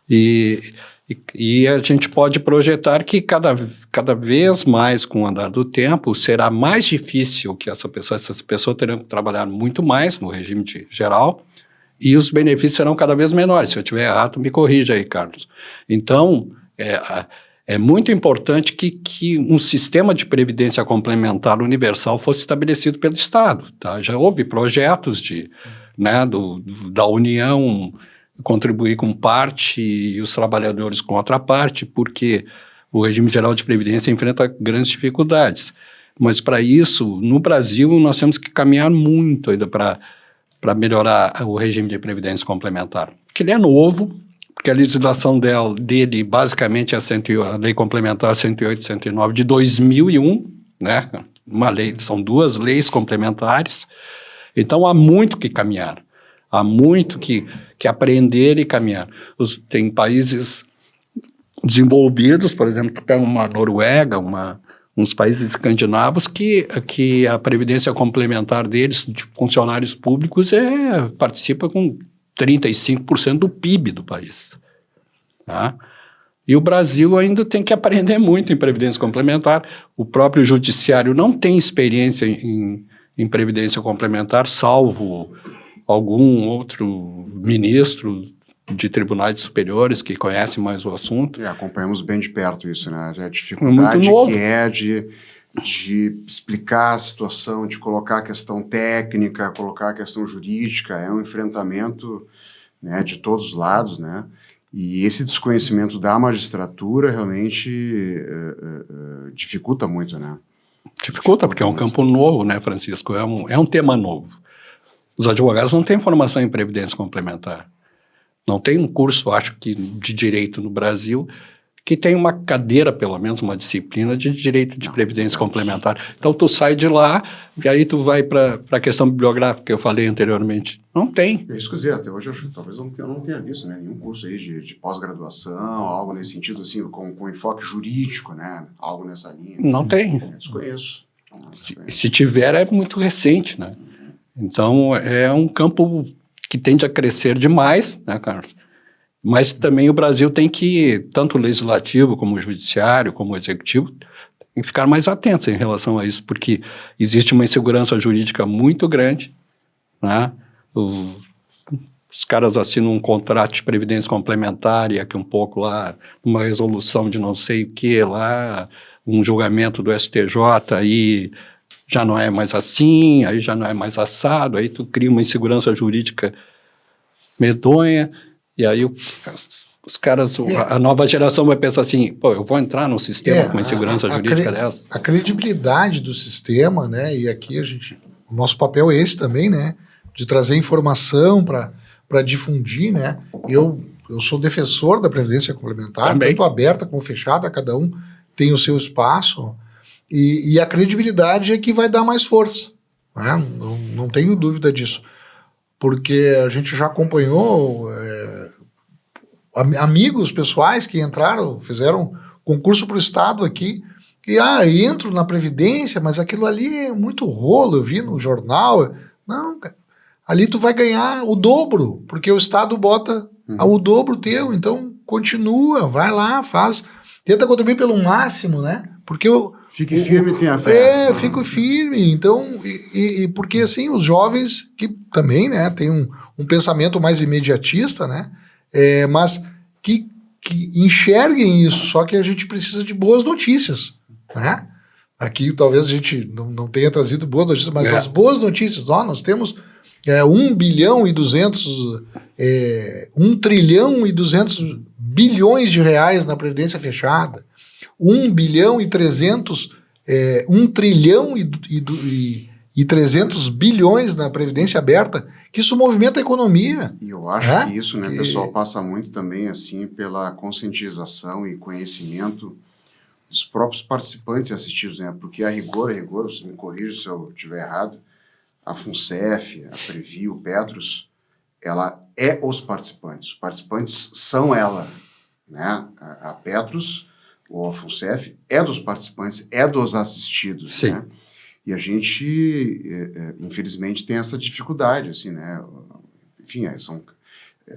E a gente pode projetar que cada vez mais, com o andar do tempo, será mais difícil que essa pessoa terá que trabalhar muito mais no regime geral, e os benefícios serão cada vez menores. Se eu estiver errado, me corrija aí, Carlos. Então, é muito importante que um sistema de previdência complementar universal fosse estabelecido pelo Estado. Tá? Já houve projetos da União contribuir com parte e os trabalhadores com outra parte, porque o regime geral de previdência enfrenta grandes dificuldades. Mas, para isso, no Brasil, nós temos que caminhar muito ainda para melhorar o regime de previdência complementar. Porque ele é novo, porque a legislação dele basicamente é a Lei Complementar 108 e 109 de 2001, né? Uma lei, são duas leis complementares. Então, há muito que caminhar, há muito que aprender e caminhar. Tem países desenvolvidos, por exemplo, que pega uma Noruega, uns países escandinavos que a previdência complementar deles, de funcionários públicos, participa com 35% do PIB do país. Tá? E o Brasil ainda tem que aprender muito em previdência complementar. O próprio judiciário não tem experiência em previdência complementar, salvo algum outro ministro de tribunais superiores que conhece mais o assunto. Acompanhamos bem de perto isso, né? A dificuldade que é de explicar a situação, de colocar a questão técnica, colocar a questão jurídica, é um enfrentamento, né, de todos os lados, né? E esse desconhecimento da magistratura realmente dificulta muito, né? Dificulta, porque é um campo novo, né, Francisco? É um tema novo. Os advogados não têm formação em previdência complementar. Não tem um curso, acho que, de direito no Brasil que tem uma cadeira, pelo menos uma disciplina de direito de previdência complementar. Então, tu sai de lá e aí tu vai para a questão bibliográfica que eu falei anteriormente. Não tem. É isso que eu dizer, até hoje eu talvez eu não tenha visto, né, nenhum curso aí de pós-graduação, algo nesse sentido, assim, com enfoque jurídico, né, algo nessa linha. Não tem. Eu desconheço. Se tiver, é muito recente, né? Então, é um campo que tende a crescer demais, né, Carlos? Mas também o Brasil tem que, tanto o legislativo, como o judiciário, como o executivo, tem que ficar mais atentos em relação a isso, porque existe uma insegurança jurídica muito grande, né? Os caras assinam um contrato de previdência complementar e aqui um pouco lá, uma resolução de não sei o que lá, um julgamento do STJ, aí já não é mais assim, aí já não é mais assado, aí tu cria uma insegurança jurídica medonha, e aí os caras, a nova geração vai pensar assim, pô, eu vou entrar num sistema com insegurança jurídica dessa. A credibilidade do sistema, né, e aqui o nosso papel é esse também, né, de trazer informação para difundir, né, eu sou defensor da previdência complementar, também. Tanto aberta como fechada, cada um tem o seu espaço, e a credibilidade é que vai dar mais força, né? Não tenho dúvida disso, porque a gente já acompanhou amigos pessoais que entraram, fizeram concurso para o Estado aqui, e entro na Previdência, mas aquilo ali é muito rolo, eu vi no jornal. Não, cara, ali tu vai ganhar o dobro, porque o Estado bota o dobro teu, então continua, vai lá, faz, tenta contribuir pelo máximo, né? Porque Fique firme e tenha fé. eu fico firme, então, porque assim, os jovens que também, né, tem um pensamento mais imediatista, né, mas que enxerguem isso, só que a gente precisa de boas notícias, né? Aqui talvez a gente não tenha trazido boas notícias, mas as boas notícias, nós temos 1 bilhão e 200, 1 trilhão e 200 bilhões de reais na Previdência fechada, 1 bilhão e 300, 1 trilhão e 300 bilhões na Previdência aberta, que isso movimenta a economia. E eu acho que isso, né, pessoal, passa muito também, assim, pela conscientização e conhecimento dos próprios participantes assistidos, né, porque a rigor, você me corrija se eu estiver errado, a FUNCEF, a Previ, o Petros, ela é os participantes são ela, né, a Petros, ou a FUNCEF, é dos participantes, é dos assistidos, Sim. né? E a gente, infelizmente, tem essa dificuldade, assim, né? Enfim,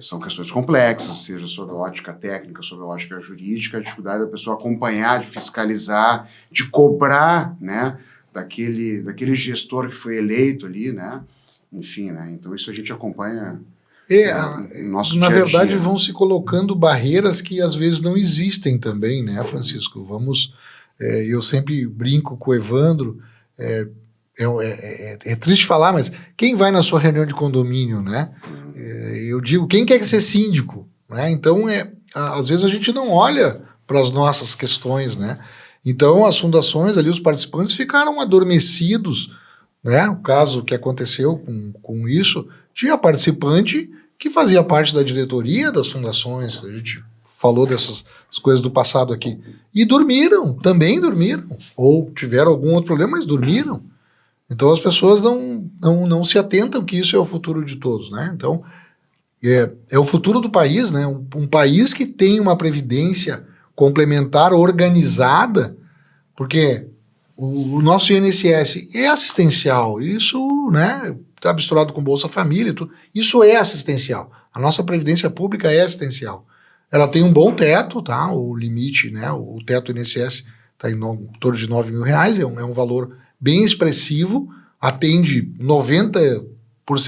são questões complexas, seja sob a ótica técnica, sob a ótica jurídica, a dificuldade da pessoa acompanhar, de fiscalizar, de cobrar, né? Daquele gestor que foi eleito ali, né? Enfim, né? Então isso a gente acompanha... nosso na dia a verdade, dia. vão se colocando barreiras que às vezes não existem também, né, Francisco? Eu sempre brinco com o Evandro, é triste falar, mas quem vai na sua reunião de condomínio, né? Eu digo, quem quer ser síndico, né? Então, às vezes a gente não olha para as nossas questões, né? Então, as fundações ali, os participantes ficaram adormecidos, né? O caso que aconteceu com isso, tinha participante que fazia parte da diretoria das fundações, a gente falou dessas coisas do passado aqui, e também dormiram, ou tiveram algum outro problema, mas dormiram. Então as pessoas não se atentam que isso é o futuro de todos, né? Então, é o futuro do país, né? Um país que tem uma previdência complementar organizada, porque o nosso INSS é assistencial, isso, né, está misturado com Bolsa Família, isso é assistencial. A nossa previdência pública é assistencial. Ela tem um bom teto, tá? O limite, né, o teto do INSS está em torno de R$9 mil, é um valor bem expressivo, atende 90%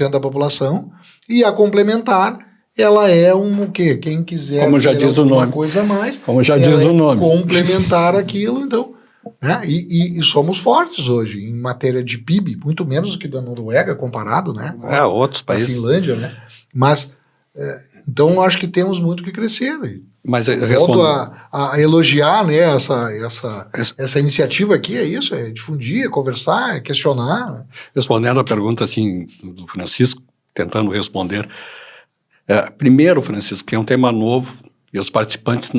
da população, e a complementar, ela é o quê? Quem quiser como já diz o nome, coisa a mais, como já diz o nome, complementar aquilo, então, né? E somos fortes hoje em matéria de PIB, muito menos do que da Noruega comparado, né? Outros países. A Finlândia, né? Mas, então, eu acho que temos muito que crescer. Mas volto a elogiar, né, essa iniciativa aqui, é isso, é difundir, é conversar, é questionar. Né? Respondendo a pergunta assim do Francisco, tentando responder. Primeiro, Francisco, que é um tema novo, e os participantes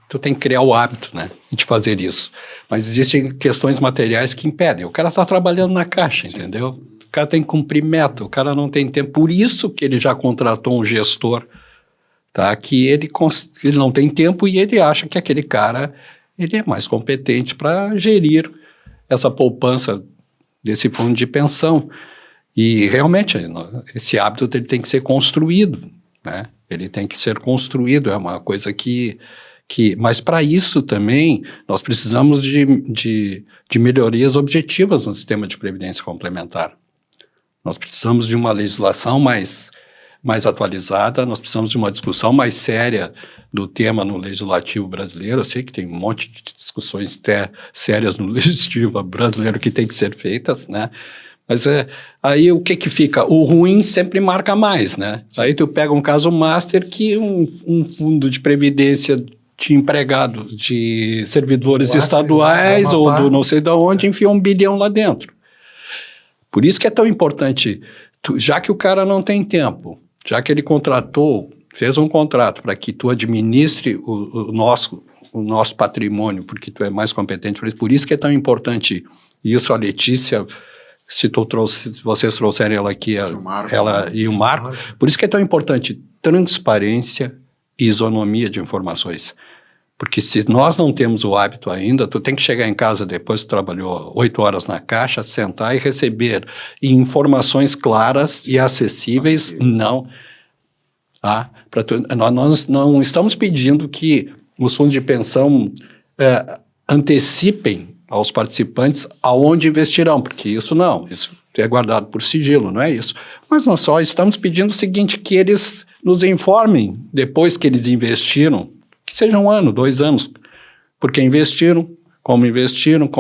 tu tem que criar o hábito, né, de fazer isso. Mas existem questões materiais que impedem. O cara está trabalhando na Caixa, entendeu? O cara tem que cumprir meta, o cara não tem tempo. Por isso que ele já contratou um gestor, tá, que ele não tem tempo e ele acha que aquele cara ele é mais competente para gerir essa poupança desse fundo de pensão. E realmente esse hábito ele tem que ser construído, né? Ele tem que ser construído, é uma coisa mas para isso também nós precisamos de melhorias objetivas no sistema de previdência complementar. Nós precisamos de uma legislação mais atualizada, nós precisamos de uma discussão mais séria do tema no legislativo brasileiro. Eu sei que tem um monte de discussões até sérias no legislativo brasileiro que tem que ser feitas, né? Mas aí o que fica? O ruim sempre marca mais, né? Aí tu pega um caso master que um fundo de previdência de empregados, de servidores estaduais ou do não sei de onde, enfia 1 bilhão lá dentro. Por isso que é tão importante, já que o cara não tem tempo, já que ele fez um contrato para que tu administre o nosso patrimônio, porque tu é mais competente por isso que é tão importante isso. A Letícia, se vocês trouxerem ela aqui, ela e o Marco, por isso que é tão importante transparência e isonomia de informações. Porque se nós não temos o hábito ainda, tu tem que chegar em casa depois que trabalhou 8 horas na Caixa, sentar e receber informações claras e acessíveis. Não. Tá? Nós não estamos pedindo que os fundos de pensão antecipem aos participantes aonde investirão, porque isso é guardado por sigilo, não é isso. Mas nós só estamos pedindo o seguinte, que eles nos informem depois que eles investiram, que seja 1 ano, 2 anos, porque investiram, como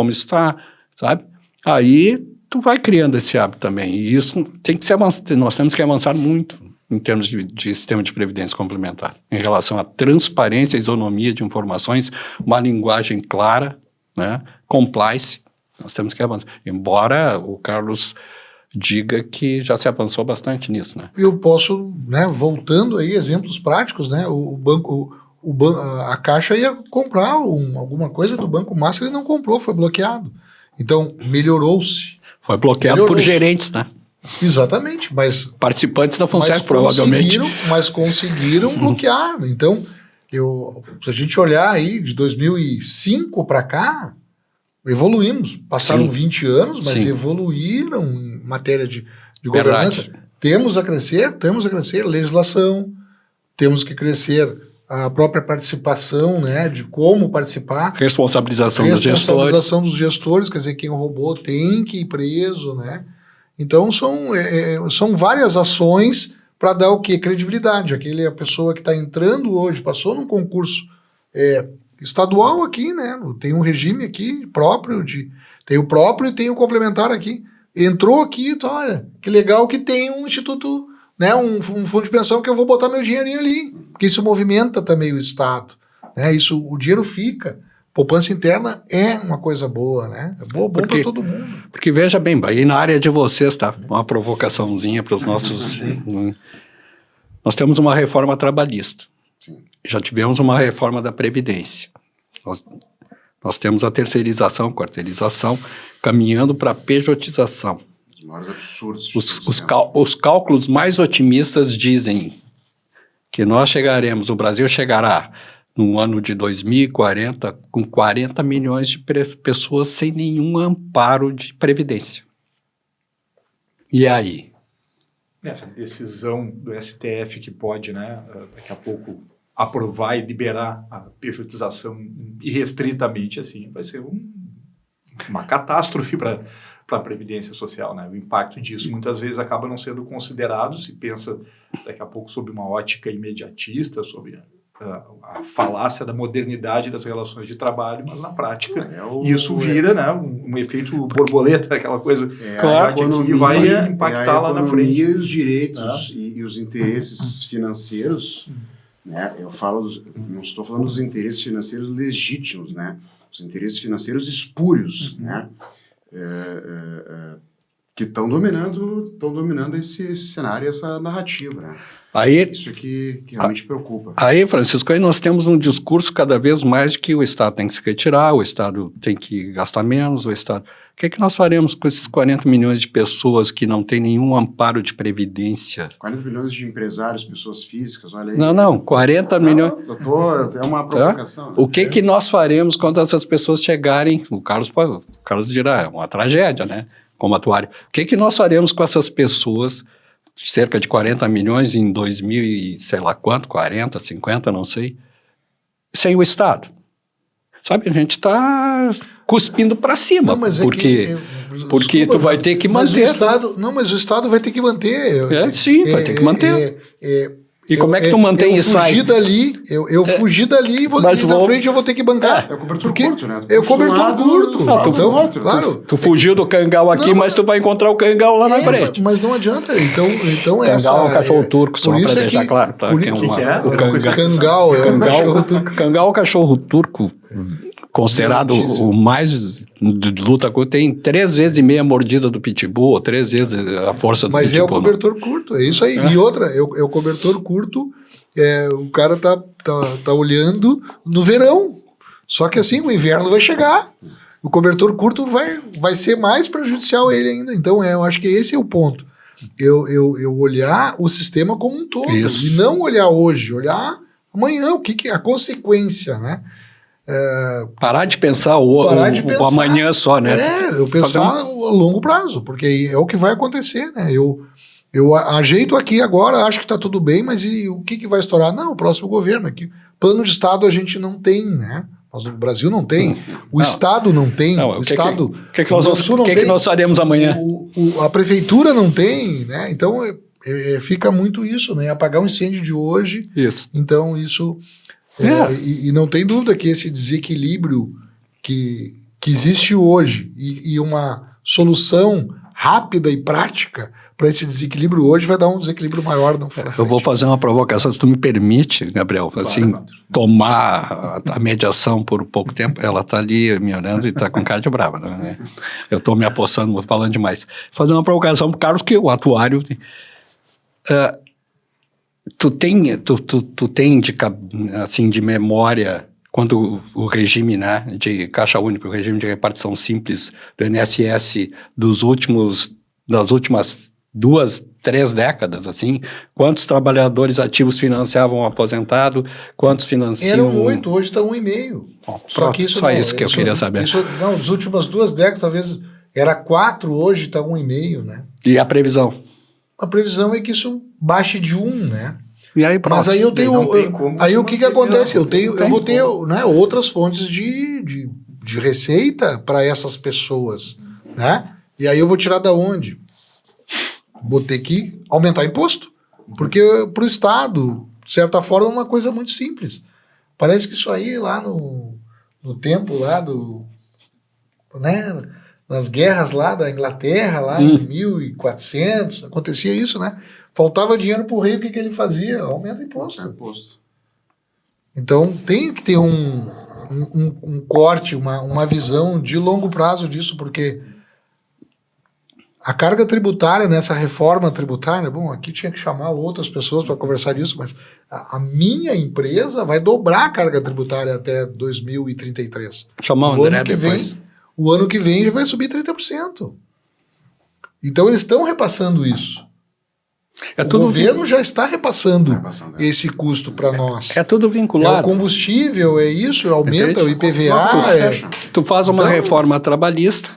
está, sabe? Aí tu vai criando esse hábito também, e isso tem que ser avançado, nós temos que avançar muito em termos de sistema de previdência complementar, em relação à transparência, isonomia de informações, uma linguagem clara, né? Compliance, nós temos que avançar. Embora o Carlos diga que já se avançou bastante nisso, né? Eu posso, né, voltando aí, exemplos práticos, né? A Caixa ia comprar alguma coisa do Banco Master e não comprou, foi bloqueado. Então, melhorou-se. Foi bloqueado por gerentes, né? Exatamente, mas... Participantes da FUNSEC, provavelmente. Mas conseguiram bloquear. Então, se a gente olhar aí de 2005 para cá, evoluímos. Passaram 20 anos, mas evoluíram em matéria de governança. Temos a crescer legislação, temos que crescer a própria participação, né, de como participar. Responsabilização dos gestores, quer dizer, quem roubou tem que ir preso, né? Então, são várias ações para dar o quê? Credibilidade. A pessoa que está entrando hoje, passou num concurso estadual aqui, né? Tem um regime aqui próprio, tem o próprio e tem o complementar aqui. Entrou aqui, então, olha, que legal que tem um instituto, né? Um fundo de pensão que eu vou botar meu dinheirinho ali, porque isso movimenta também o Estado, né? O dinheiro fica. Poupança interna é uma coisa boa, né? É bom para todo mundo. Porque veja bem, aí na área de vocês, tá? Uma provocaçãozinha para os nossos... Nós temos uma reforma trabalhista. Sim. Já tivemos uma reforma da Previdência. Nós temos a terceirização, quarteirização, caminhando para a pejotização. Os maiores absurdos. Os cálculos mais otimistas dizem que o Brasil chegará no ano de 2040 com 40 milhões de pessoas sem nenhum amparo de previdência. E aí? Essa decisão do STF que pode, né, daqui a pouco aprovar e liberar a pejotização irrestritamente, assim, vai ser uma catástrofe para a Previdência Social, né? O impacto disso muitas vezes acaba não sendo considerado, se pensa daqui a pouco sob uma ótica imediatista, sobre a falácia da modernidade das relações de trabalho, mas na prática isso vira, né, um efeito borboleta, aquela coisa que vai impactar lá na frente. E os direitos e os interesses financeiros, né, não estou falando dos interesses financeiros legítimos, né, os interesses financeiros espúrios, né, que estão dominando esse cenário, essa narrativa, né? Aí, Isso que realmente preocupa. Aí, Francisco, aí nós temos um discurso cada vez mais de que o Estado tem que se retirar, o Estado tem que gastar menos, o Estado... O que é que nós faremos com esses 40 milhões de pessoas que não têm nenhum amparo de previdência? 40 milhões de empresários, pessoas físicas, olha aí. Não, 40 milhões... Doutor, é uma provocação. O que nós faremos quando essas pessoas chegarem... O Carlos dirá, é uma tragédia, né? Como atuário. O que nós faremos com essas pessoas, cerca de 40 milhões em 2000 e sei lá quanto, 40, 50, não sei, sem o Estado? Sabe, a gente está cuspindo para cima, Não, mas porque desculpa, tu vai ter que manter. Mas o Estado vai ter que manter. Sim, vai ter que manter. E como é que tu mantém eu e sai? Eu fugi dali e na frente eu vou ter que bancar. É o cobertor curto, né? É o cobertor curto. Claro. Tu fugiu do cangal aqui, mas tu vai encontrar o cangal lá na frente. Mas não adianta. Então essa... Cangal é o cachorro turco, só para deixar claro. Tá? Por Que é isso uma, que é? O cangal é o cachorro turco, considerado o mais de luta curta, tem 3 vezes e meia mordida do pitbull, ou 3 vezes a força do Mas pitbull. Mas é o cobertor curto, é isso aí. E outra, é o cobertor curto, o cara tá olhando no verão. Só que assim, o inverno vai chegar. O cobertor curto vai ser mais prejudicial a ele ainda. Então, eu acho que esse é o ponto. Eu olhar o sistema como um todo. Isso. E não olhar hoje, olhar amanhã, o que é a consequência, né? Parar de pensar o amanhã só, né? Eu pensar a longo prazo, porque é o que vai acontecer, né? Eu ajeito aqui agora, acho que está tudo bem, mas e o que vai estourar? Não, o próximo governo aqui. Plano de Estado a gente não tem, né? O Brasil não tem, o Estado não tem, o Estado... O que nós faremos amanhã? A prefeitura não tem, né? Então fica muito isso, né? Apagar um incêndio de hoje. Isso. Então isso... E não tem dúvida que esse desequilíbrio que existe hoje e uma solução rápida e prática para esse desequilíbrio hoje vai dar um desequilíbrio maior no futuro. Eu vou fazer uma provocação, se tu me permite, Gabriel, assim, tomar a mediação por pouco tempo. Ela está ali me olhando e está com cara de brava, né? Eu estou me apossando, falando demais. Fazer uma provocação para o Carlos, que o atuário... Tu tem assim, de memória, quando o regime, né, de Caixa Única, o regime de repartição simples do INSS das últimas 2, 3 décadas, assim, quantos trabalhadores ativos financiavam o aposentado, quantos financiam... Eram 8, hoje está 1,5. Só isso que eu queria saber. Nas últimas 2 décadas, talvez era 4, hoje está 1,5, né? E a previsão? A previsão é que isso baixe de 1, né? E aí, mas aí eu tenho... Aí o que acontece? Eu vou ter, né, outras fontes de receita para essas pessoas, né? E aí eu vou tirar da onde? Vou ter que aumentar imposto. Porque para o Estado, de certa forma, é uma coisa muito simples. Parece que isso aí lá no tempo lá né, nas guerras lá da Inglaterra, lá em 1400, acontecia isso, né? Faltava dinheiro para o rei, o que ele fazia? Aumenta imposto. Então tem que ter um corte, uma visão de longo prazo disso, porque a carga tributária nessa reforma tributária, bom, aqui tinha que chamar outras pessoas para conversar disso, mas a minha empresa vai dobrar a carga tributária até 2033. Chamar o André depois. O ano que vem já vai subir 30%. Então eles estão repassando isso. O governo já está repassando esse custo para nós. É tudo vinculado. É o combustível, é isso, aumenta o IPVA. Tu faz uma reforma trabalhista,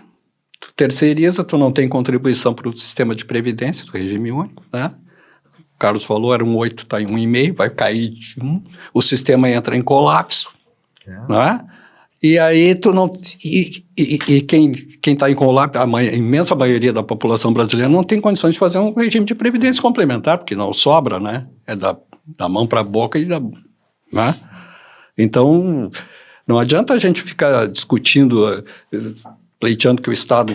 tu terceiriza, tu não tem contribuição para o sistema de previdência do regime único, né? O Carlos falou, era 8, está em 1,5, vai cair de 1, o sistema entra em colapso, né? E aí tu não... E quem está em colapso, a imensa maioria da população brasileira não tem condições de fazer um regime de previdência complementar, porque não sobra, né? É da mão para a boca e né? Então, não adianta a gente ficar discutindo, pleiteando que o Estado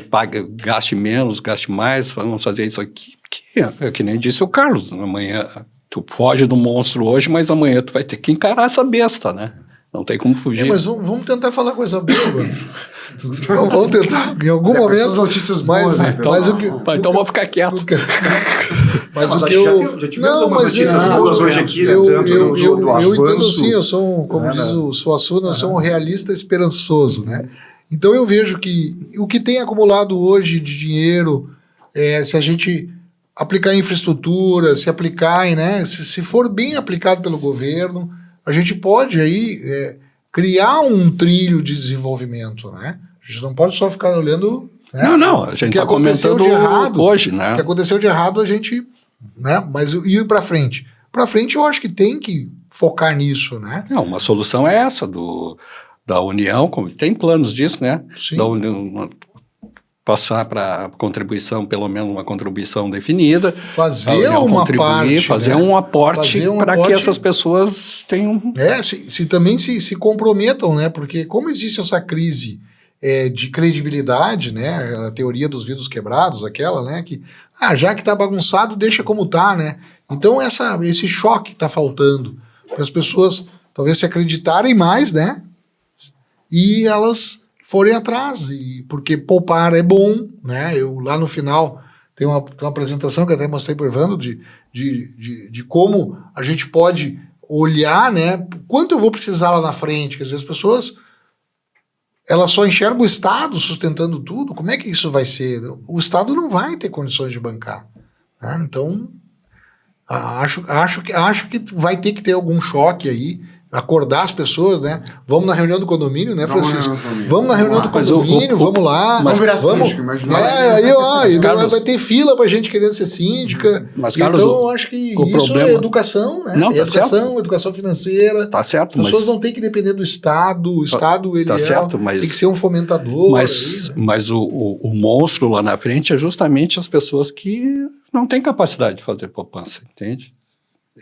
gaste menos, gaste mais, vamos fazer isso aqui, é que nem disse o Carlos, amanhã tu foge do monstro hoje, mas amanhã tu vai ter que encarar essa besta, né? Não tem como fugir. Mas vamos tentar falar coisa boa agora. Vamos tentar, em algum momento. Essas notícias boas, né? Então vou ficar quieto. Mas o que eu... já tivemos algumas notícias boas hoje aqui, né? Eu entendo assim, eu sou, como diz o Suassuna, eu sou um realista esperançoso, né? Então eu vejo que o que tem acumulado hoje de dinheiro, se a gente aplicar em infraestrutura, se aplicar em, né? Se for bem aplicado pelo governo, a gente pode aí criar um trilho de desenvolvimento, né? A gente não pode só ficar olhando... Né? Não, a gente está comentando de errado, hoje, né? O que aconteceu de errado a gente... Né? Mas e ir para frente? Para frente eu acho que tem que focar nisso, né? Não, uma solução é essa da União, tem planos disso, né? Sim. Da União, passar para contribuição, pelo menos uma contribuição definida. Fazer uma parte. Fazer né? um aporte para que essas pessoas tenham... Também se comprometam, né? Porque como existe essa crise de credibilidade, né? A teoria dos vidros quebrados, aquela, né? Que, já que tá bagunçado, deixa como tá, né? Então esse choque tá faltando para as pessoas talvez se acreditarem mais, né? E elas forem atrás, porque poupar é bom, né? Eu lá no final tem uma apresentação que até mostrei para o Evandro de como a gente pode olhar, né? Quanto eu vou precisar lá na frente? Quer dizer, as pessoas elas só enxergam o Estado sustentando tudo. Como é que isso vai ser? O Estado não vai ter condições de bancar, né? Então acho que vai ter que ter algum choque aí. Acordar as pessoas, né? Vamos na reunião do condomínio, né, Francisco? Vamos na reunião do condomínio, vamos lá. Vamos virar síndico, imagina. Aí vai ter fila pra gente querendo ser síndica. Mas, Carlos, então, eu acho que isso é educação, né? Não, tá certo. Educação financeira. Tá certo, as pessoas não têm que depender do Estado. O Estado, ele certo, mas, tem que ser um fomentador. Mas o monstro lá na frente é justamente as pessoas que não têm capacidade de fazer poupança, entende?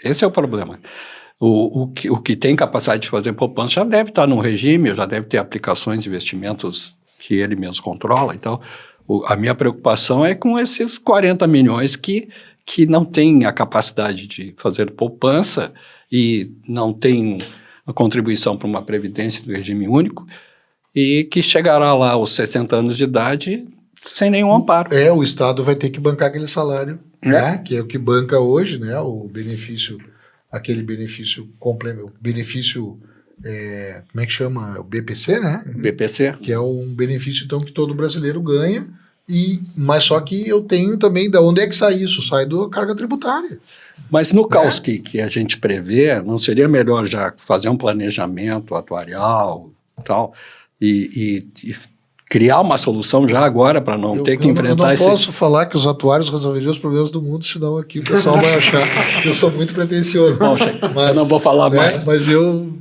Esse é o problema. O que tem capacidade de fazer poupança já deve estar num regime, já deve ter aplicações de investimentos que ele mesmo controla. Então, a minha preocupação é com esses 40 milhões que não têm a capacidade de fazer poupança e não têm a contribuição para uma previdência do regime único e que chegará lá aos 60 anos de idade sem nenhum amparo. O Estado vai ter que bancar aquele salário, né? Que é o que banca hoje, né? O benefício... Aquele benefício complemento, como é que chama? O BPC, né? BPC. Que é um benefício, então, que todo brasileiro ganha, mas só que eu tenho também, da onde é que sai isso? Sai da carga tributária. Mas no caos que a gente prevê, não seria melhor já fazer um planejamento atuarial e tal, e criar uma solução já agora para não ter que enfrentar Eu não posso falar que os atuários resolveriam os problemas do mundo, senão aqui o pessoal vai achar que eu sou muito pretensioso. Bom, eu não vou falar mais. Mas eu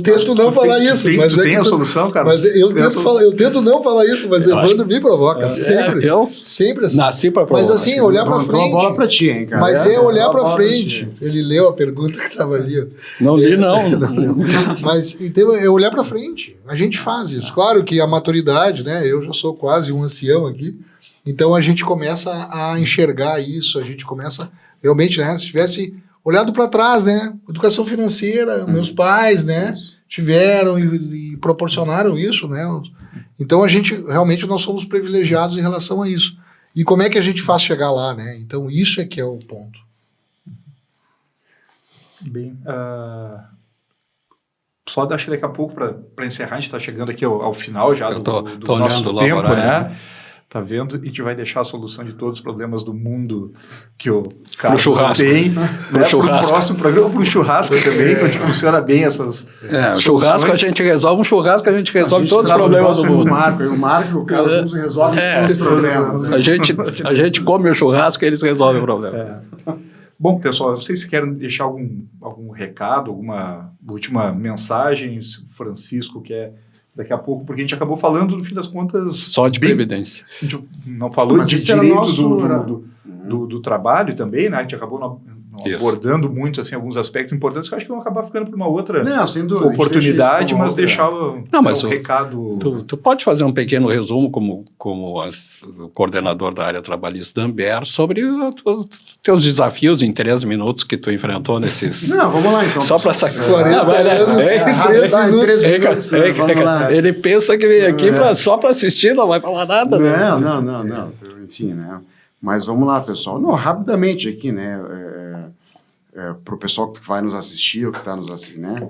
tento não falar isso. Tu tem a solução, cara? Mas eu tento não falar isso, mas Evandro me provoca. Sempre. Sempre assim. Nasci para provocar. Mas assim, olhar para frente. Uma bola para ti, hein, cara? Mas olhar para frente. Ele leu a pergunta que estava ali. Não li, não. Mas então, é olhar para frente. A gente faz isso. Claro que a maturidade, né? Eu já sou quase um ancião aqui. Então a gente começa a enxergar isso, a gente começa realmente, né? Se tivesse olhado para trás, né? Educação financeira, meus pais, né? Tiveram e proporcionaram isso, né? Então a gente, realmente, nós somos privilegiados em relação a isso. E como é que a gente faz chegar lá, né? Então isso é que é o ponto. Bem, só acho que daqui a pouco, para encerrar, a gente está chegando aqui ao final já do nosso tempo, né? Tá vendo? E a gente vai deixar a solução de todos os problemas do mundo que o Carlos tem. Para o próximo programa, para o churrasco também, que a gente funciona bem essas o churrasco a gente resolve, todos os problemas do mundo. O Marco e o Carlos resolvem todos os problemas. Né? A gente come o churrasco e eles resolvem o problema. Bom, pessoal, não sei se querem deixar algum recado, alguma última mensagem, se o Francisco quer daqui a pouco, porque a gente acabou falando, no fim das contas... Só de previdência. A gente não falou de direitos do trabalho também, né? A gente acabou não Isso. abordando muito assim, alguns aspectos importantes que eu acho que vão acabar ficando para uma outra Não, sem dúvida. oportunidade, mas deixar mas o recado... Tu pode fazer um pequeno resumo como coordenador da área trabalhista da Amber sobre os teus desafios em 3 minutos que tu enfrentou nesses... Não, vamos lá então. Só para pessoal. sacar. 40 anos em 3 minutos. Vamos lá. Ele pensa que vem aqui só para assistir, não vai falar nada. Não. Enfim, né? Mas vamos lá, pessoal. Não, rapidamente aqui, né? Para o pessoal que vai nos assistir, ou que está nos assistindo, né?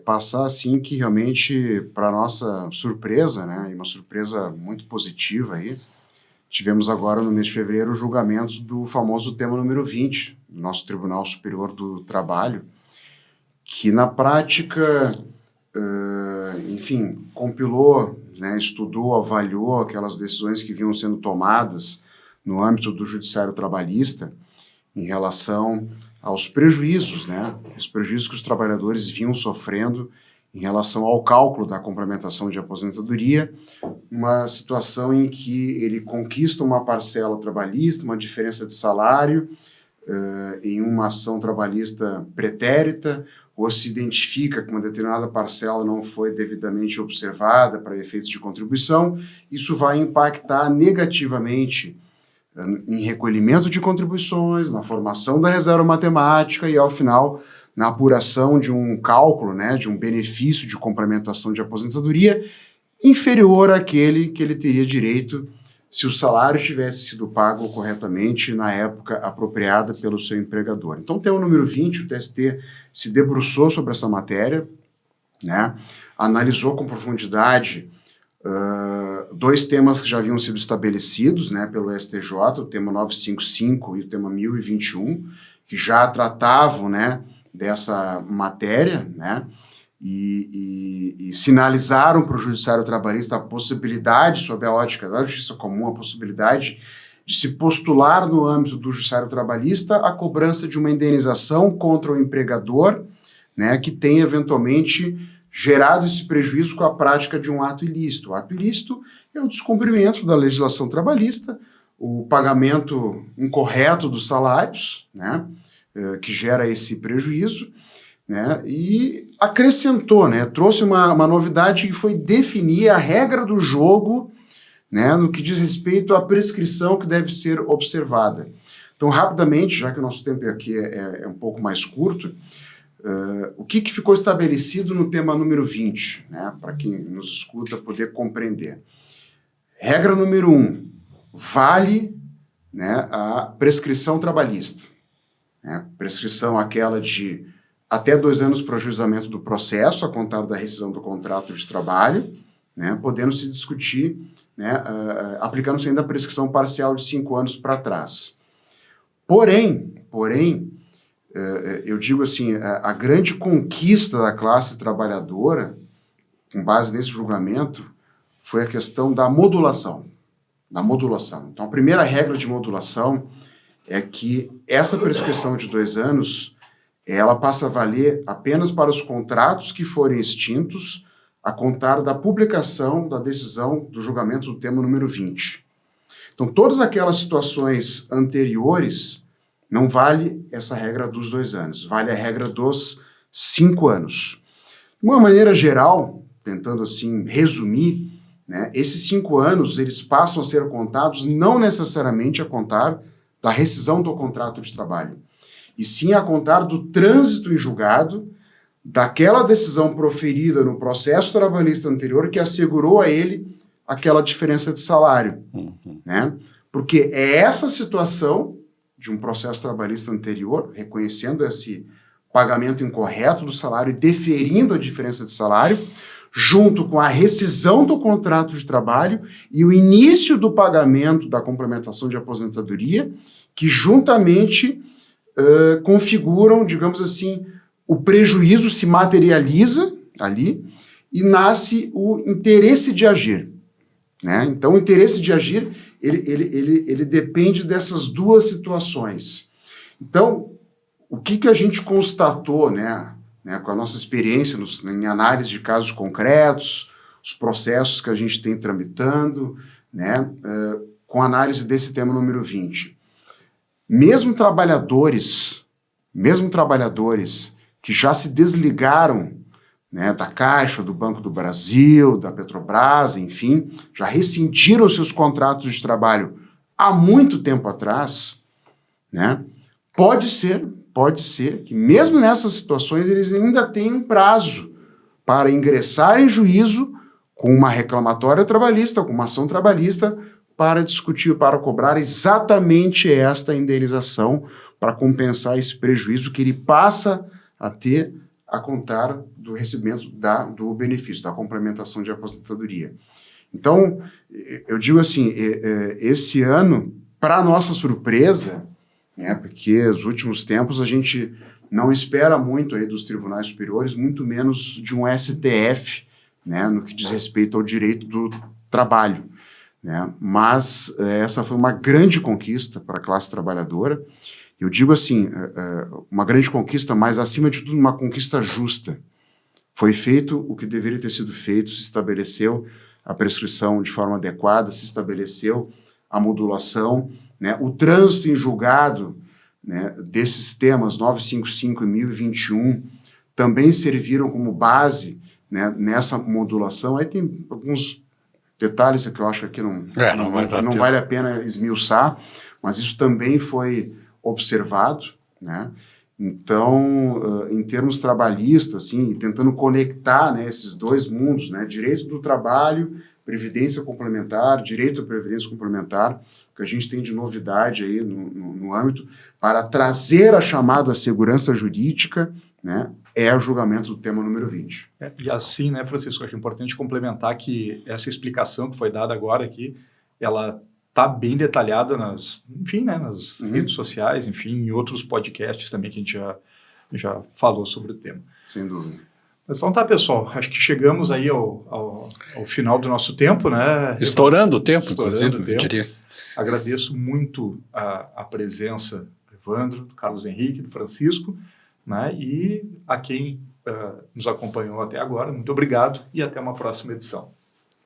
Passar assim que realmente, para nossa surpresa, né? E uma surpresa muito positiva aí, tivemos agora no mês de fevereiro o julgamento do famoso tema número 20 do nosso Tribunal Superior do Trabalho, que na prática, enfim, compilou, né, estudou, avaliou aquelas decisões que vinham sendo tomadas no âmbito do judiciário trabalhista em relação aos prejuízos, né, os prejuízos que os trabalhadores vinham sofrendo em relação ao cálculo da complementação de aposentadoria, uma situação em que ele conquista uma parcela trabalhista, uma diferença de salário, em uma ação trabalhista pretérita, ou se identifica que uma determinada parcela não foi devidamente observada para efeitos de contribuição, isso vai impactar negativamente em recolhimento de contribuições, na formação da reserva matemática e, ao final, na apuração de um cálculo, né, de um benefício de complementação de aposentadoria inferior àquele que ele teria direito se o salário tivesse sido pago corretamente na época apropriada pelo seu empregador. Então, tema número 20, o TST se debruçou sobre essa matéria, né, analisou com profundidade 2 temas que já haviam sido estabelecidos, né, pelo STJ, o tema 955 e o tema 1021, que já tratavam, né, dessa matéria, né, e sinalizaram para o judiciário trabalhista a possibilidade, sob a ótica da justiça comum, a possibilidade de se postular no âmbito do judiciário trabalhista a cobrança de uma indenização contra o empregador, né, que tenha eventualmente gerado esse prejuízo com a prática de um ato ilícito. O ato ilícito é o descumprimento da legislação trabalhista, o pagamento incorreto dos salários, né, que gera esse prejuízo, né, e acrescentou, né, trouxe uma novidade que foi definir a regra do jogo, né, no que diz respeito à prescrição que deve ser observada. Então, rapidamente, já que o nosso tempo aqui é um pouco mais curto, o que ficou estabelecido no tema número 20, né, para quem nos escuta poder compreender. Regra número 1, vale, né, a prescrição trabalhista. Né, prescrição aquela de até 2 anos para o ajuizamento do processo, a contar da rescisão do contrato de trabalho, né, podendo se discutir, né, aplicando-se ainda a prescrição parcial de 5 anos para trás. Porém, eu digo assim, a grande conquista da classe trabalhadora, com base nesse julgamento, foi a questão da modulação. Então, a primeira regra de modulação é que essa prescrição de 2 anos, ela passa a valer apenas para os contratos que forem extintos a contar da publicação da decisão do julgamento do tema número 20. Então, todas aquelas situações anteriores, não vale essa regra dos 2 anos, vale a regra dos 5 anos. De uma maneira geral, tentando assim resumir, né, esses 5 anos eles passam a ser contados não necessariamente a contar da rescisão do contrato de trabalho, e sim a contar do trânsito em julgado daquela decisão proferida no processo trabalhista anterior que assegurou a ele aquela diferença de salário, né? Porque é essa situação de um processo trabalhista anterior, reconhecendo esse pagamento incorreto do salário e deferindo a diferença de salário, junto com a rescisão do contrato de trabalho e o início do pagamento da complementação de aposentadoria, que juntamente configuram, digamos assim, o prejuízo se materializa ali e nasce o interesse de agir, né? Então, o interesse de agir, ele depende dessas 2 situações. Então, o que a gente constatou, né, com a nossa experiência em análise de casos concretos, os processos que a gente tem tramitando, né, com a análise desse tema número 20? mesmo trabalhadores que já se desligaram, né, da Caixa, do Banco do Brasil, da Petrobras, enfim, já rescindiram seus contratos de trabalho há muito tempo atrás, né, pode ser que mesmo nessas situações eles ainda tenham prazo para ingressar em juízo com uma reclamatória trabalhista, com uma ação trabalhista, para discutir, para cobrar exatamente esta indenização, para compensar esse prejuízo que ele passa a ter a contar do recebimento do benefício, da complementação de aposentadoria. Então, eu digo assim, esse ano, para nossa surpresa, né, porque nos últimos tempos a gente não espera muito aí dos tribunais superiores, muito menos de um STF, né, no que diz respeito ao direito do trabalho, né? Mas essa foi uma grande conquista para a classe trabalhadora. Eu digo assim, uma grande conquista, mas acima de tudo uma conquista justa. Foi feito o que deveria ter sido feito, se estabeleceu a prescrição de forma adequada, se estabeleceu a modulação, né? O trânsito em julgado, né, desses temas 955 e 1021 também serviram como base, né, nessa modulação. Aí tem alguns detalhes que eu acho que aqui não vale a pena esmiuçar, mas isso também foi observado, né? Então, em termos trabalhistas, assim, tentando conectar, né, esses dois mundos, né, direito do trabalho, previdência complementar, direito à previdência complementar, o que a gente tem de novidade aí no âmbito, para trazer a chamada segurança jurídica, né, é o julgamento do tema número 20. E assim, né, Francisco, acho importante complementar que essa explicação que foi dada agora aqui, ela está bem detalhada nas redes sociais, enfim, em outros podcasts também que a gente já falou sobre o tema. Sem dúvida. Mas então tá, pessoal, acho que chegamos aí ao final do nosso tempo, né? Estourando o tempo, Estourando inclusive, eu diria. Agradeço muito a presença do Evandro, do Carlos Henrique, do Francisco, né? E a quem nos acompanhou até agora, muito obrigado e até uma próxima edição.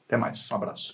Até mais, um abraço.